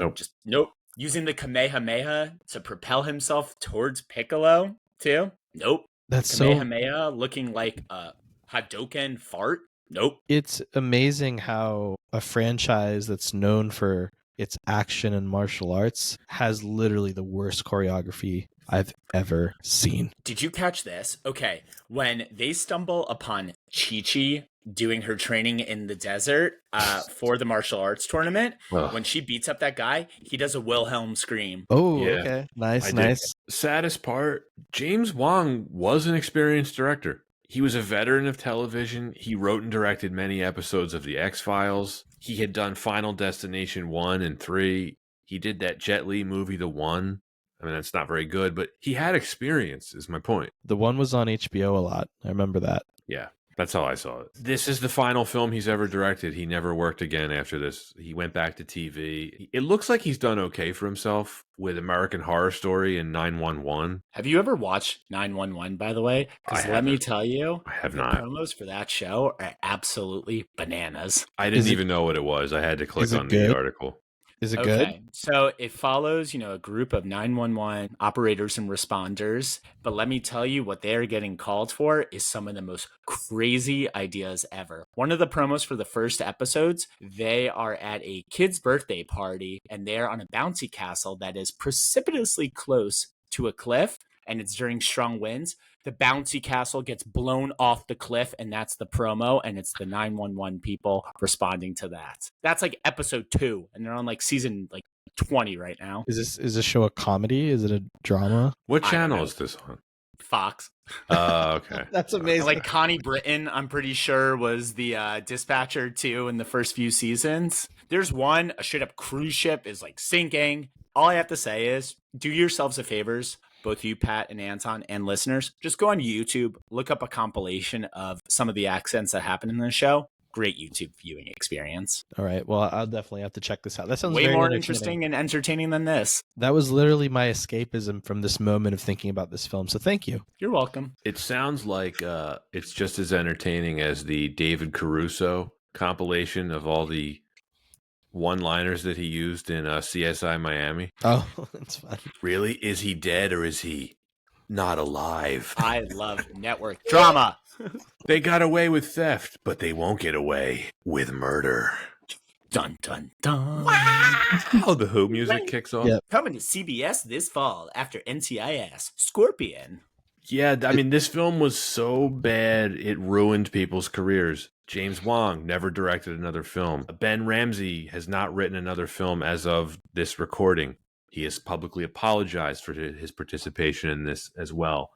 Using the Kamehameha to propel himself towards Piccolo too. Nope. That's Kamehameha looking like a Hadoken fart? Nope. It's amazing how a franchise that's known for its action and martial arts has literally the worst choreography I've ever seen. Did you catch this? Okay, when they stumble upon Chi-Chi doing her training in the desert for the martial arts tournament, when she beats up that guy, he does a Wilhelm scream. Oh, yeah. Okay. Nice. Saddest part, James Wong was an experienced director. He was a veteran of television. He wrote and directed many episodes of The X-Files. He had done Final Destination 1 and 3. He did that Jet Li movie, The One. I mean, that's not very good, but he had experience, is my point. The One was on HBO a lot. I remember that. Yeah, that's how I saw it. This is the final film he's ever directed. He never worked again after this. He went back to TV. It looks like he's done okay for himself with American Horror Story and 911. Have you ever watched 911, by the way? Because let me tell you, I have not. Promos for that show are absolutely bananas. I didn't even know what it was. I had to click on the article. Is it good? So it follows, a group of 911 operators and responders. But let me tell you, what they're getting called for is some of the most crazy ideas ever. One of the promos for the first episodes, they are at a kid's birthday party, and they're on a bouncy castle that is precipitously close to a cliff, and it's during strong winds. The bouncy castle gets blown off the cliff, and that's the promo, and it's the 911 people responding to that. That's like episode 2, and they're on season 20 right now. Is this show a comedy? Is it a drama? What channel is this on? Fox. Okay. That's amazing. And Connie Britton, I'm pretty sure, was the dispatcher too in the first few seasons. There's one, a straight up cruise ship is sinking. All I have to say is, do yourselves a favors, both you, Pat and Anton, and listeners, just go on YouTube, look up a compilation of some of the accents that happen in the show. Great YouTube viewing experience. All right. Well, I'll definitely have to check this out. That sounds way very more interesting and entertaining than this. That was literally my escapism from this moment of thinking about this film. So thank you. You're welcome. It sounds like it's just as entertaining as the David Caruso compilation of all the one-liners that he used in CSI Miami. Oh, that's fun. Really? Is he dead or is he not alive? I love network drama. They got away with theft, but they won't get away with murder. Dun, dun, dun. Wow! The Who music kicks off. Yep. Coming to CBS this fall after NCIS. Scorpion. Yeah, I mean, this film was so bad, it ruined people's careers. James Wong never directed another film. Ben Ramsey has not written another film as of this recording. He has publicly apologized for his participation in this as well.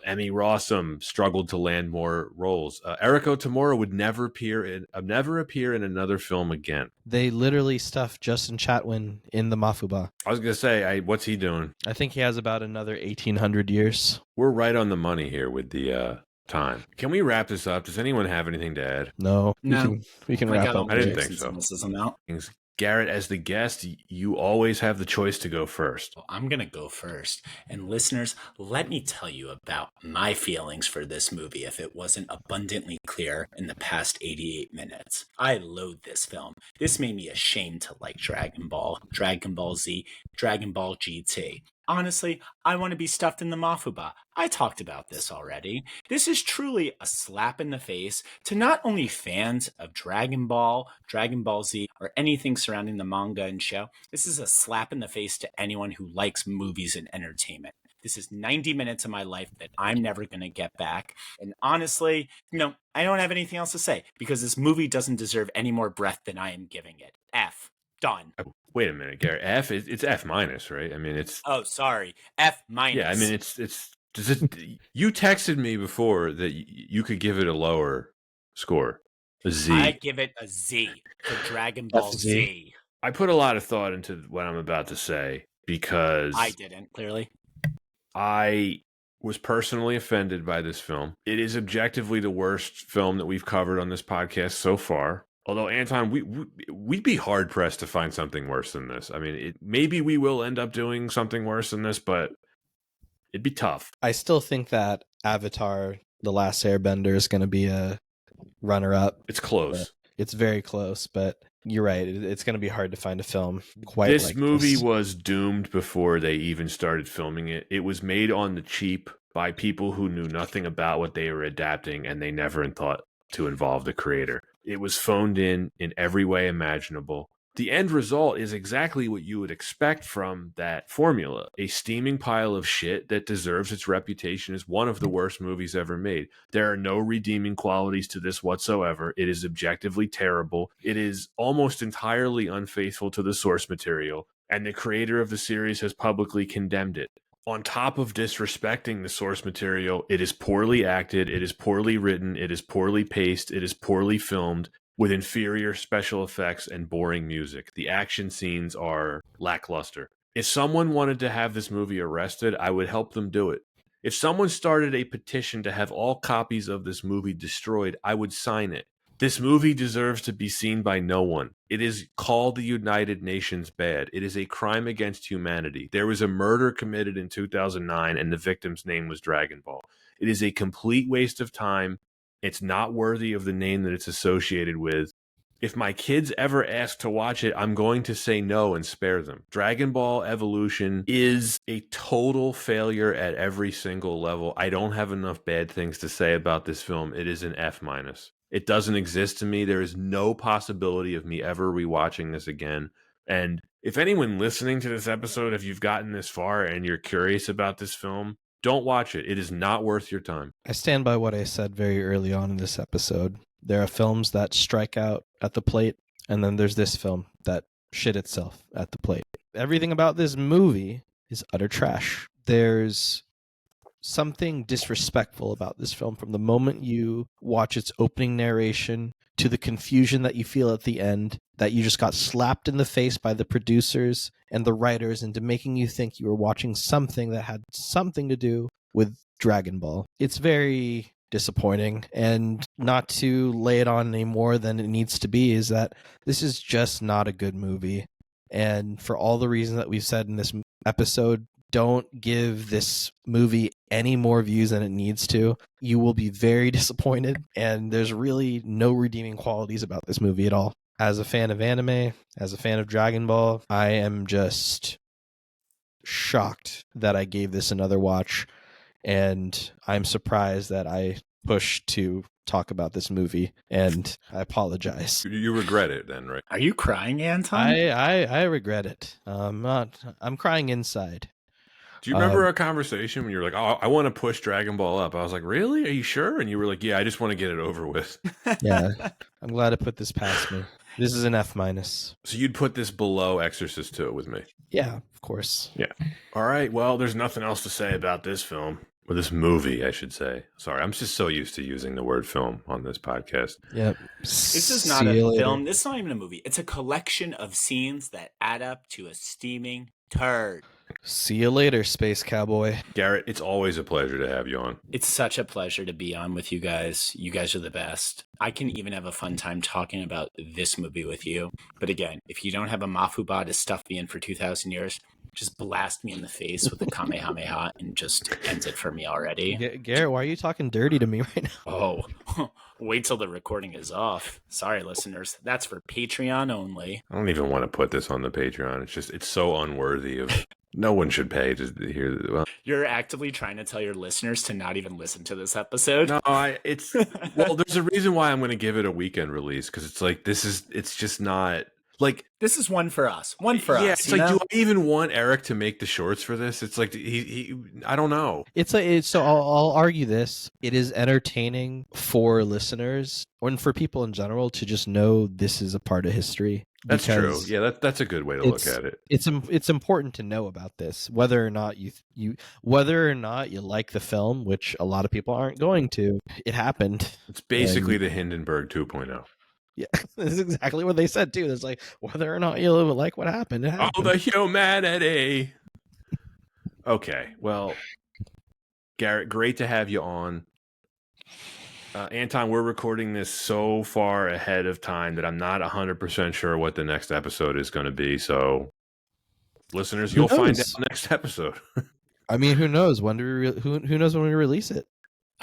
Emmy Rossum struggled to land more roles. Eriko Tamura would never appear in another film again. They literally stuffed Justin Chatwin in the Mafuba. I was gonna say, what's he doing? I think he has about another 1,800 years. We're right on the money here with the time. Can we wrap this up? Does anyone have anything to add? No. No. We can I wrap got all up. my I didn't jokes think and so. cynicism out. Garrett, as the guest, you always have the choice to go first. Well, I'm going to go first. And listeners, let me tell you about my feelings for this movie if it wasn't abundantly clear in the past 88 minutes. I loathe this film. This made me ashamed to like Dragon Ball, Dragon Ball Z, Dragon Ball GT. Honestly, I want to be stuffed in the Mafuba. I talked about this already. This is truly a slap in the face to not only fans of Dragon Ball Z, or anything surrounding the manga and show. This is a slap in the face to anyone who likes movies and entertainment. This is 90 minutes of my life that I'm never going to get back. And honestly, I don't have anything else to say because this movie doesn't deserve any more breath than I am giving it. F. Done. Wait a minute, Garrett. It's F minus, right? I mean, it's. Oh, sorry. F minus. Yeah, I mean, it's. You texted me before that you could give it a lower score, a Z. I give it a Z for Dragon Ball Z. I put a lot of thought into what I'm about to say because I didn't, clearly. I was personally offended by this film. It is objectively the worst film that we've covered on this podcast so far. Although, Anton, we'd be hard-pressed to find something worse than this. I mean, maybe we will end up doing something worse than this, but it'd be tough. I still think that Avatar, The Last Airbender is going to be a runner-up. It's close. It's very close, but you're right. It's going to be hard to find a film quite like this. This movie was doomed before they even started filming it. It was made on the cheap by people who knew nothing about what they were adapting, and they never thought to involve the creator. It was phoned in every way imaginable. The end result is exactly what you would expect from that formula. A steaming pile of shit that deserves its reputation as one of the worst movies ever made. There are no redeeming qualities to this whatsoever. It is objectively terrible. It is almost entirely unfaithful to the source material, and the creator of the series has publicly condemned it. On top of disrespecting the source material, it is poorly acted, it is poorly written, it is poorly paced, it is poorly filmed, with inferior special effects and boring music. The action scenes are lackluster. If someone wanted to have this movie arrested, I would help them do it. If someone started a petition to have all copies of this movie destroyed, I would sign it. This movie deserves to be seen by no one. It is called the United Nations bad. It is a crime against humanity. There was a murder committed in 2009 and the victim's name was Dragon Ball. It is a complete waste of time. It's not worthy of the name that it's associated with. If my kids ever ask to watch it, I'm going to say no and spare them. Dragon Ball Evolution is a total failure at every single level. I don't have enough bad things to say about this film. It is an F minus. It doesn't exist to me. There is no possibility of me ever rewatching this again. And if anyone listening to this episode, if you've gotten this far and you're curious about this film, don't watch it. It is not worth your time. I stand by what I said very early on in this episode. There are films that strike out at the plate, and then there's this film that shit itself at the plate. Everything about this movie is utter trash. There's something disrespectful about this film from the moment you watch its opening narration to the confusion that you feel at the end, that you just got slapped in the face by the producers and the writers into making you think you were watching something that had something to do with Dragon Ball. It's very disappointing, and not to lay it on any more than it needs to be, is that this is just not a good movie. And for all the reasons that we've said in this episode, don't give this movie any more views than it needs to. You will be very disappointed, and there's really no redeeming qualities about this movie at all. As a fan of anime, as a fan of Dragon Ball, I am just shocked that I gave this another watch, and I'm surprised that I pushed to talk about this movie, and I apologize. You regret it then, right? Are you crying, Anton? I regret it. I'm crying inside. Do you remember a conversation when you were like, "Oh, I want to push Dragon Ball up"? I was like, "Really? Are you sure?" And you were like, "Yeah, I just want to get it over with." Yeah, I'm glad to put this past me. This is an F minus. So you'd put this below Exorcist 2 with me. Yeah, of course. Yeah. All right. Well, there's nothing else to say about this film. Or this movie, I should say. Sorry, I'm just so used to using the word film on this podcast. Yep. This is not a film. This is not even a movie. It's a collection of scenes that add up to a steaming turd. See you later, Space Cowboy. Garrett, it's always a pleasure to have you on. It's such a pleasure to be on with you guys. You guys are the best. I can even have a fun time talking about this movie with you. But again, if you don't have a Mafuba to stuff me in for 2,000 years, just blast me in the face with a Kamehameha and just ends it for me already. Garrett, why are you talking dirty to me right now? Oh, wait till the recording is off. Sorry, listeners. That's for Patreon only. I don't even want to put this on the Patreon. It's so unworthy of... No one should pay to hear this. Well, you're actively trying to tell your listeners to not even listen to this episode. No, well, there's a reason why I'm going to give it a weekend release, because it's like, it's just not... Like, this is one for us. One for us. Yeah, it's like, do I even want Eric to make the shorts for this? It's like I don't know. So I'll argue this. It is entertaining for listeners and for people in general to just know this is a part of history. That's true. Yeah, that's a good way to look at it. It's important to know about this, whether or not you like the film, which a lot of people aren't going to. It happened. It's basically the Hindenburg 2.0. Yeah, that's exactly what they said too. It's like, whether or not you like what happened, it happened. Oh, the humanity. Okay, well, Garrett, great to have you on. Anton, we're recording this so far ahead of time that I'm not 100% sure what the next episode is going to be. So, listeners, you'll find out next episode. I mean, who knows? Who knows when we release it?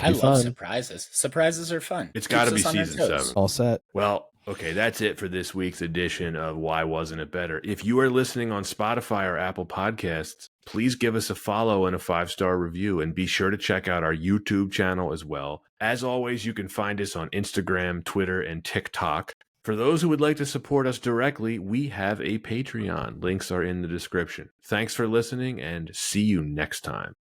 I love surprises. Surprises are fun. It's got to be season 7. All set. Well, okay, that's it for this week's edition of Why Wasn't It Better? If you are listening on Spotify or Apple Podcasts, please give us a follow and a 5-star review, and be sure to check out our YouTube channel as well. As always, you can find us on Instagram, Twitter, and TikTok. For those who would like to support us directly, we have a Patreon. Links are in the description. Thanks for listening, and see you next time.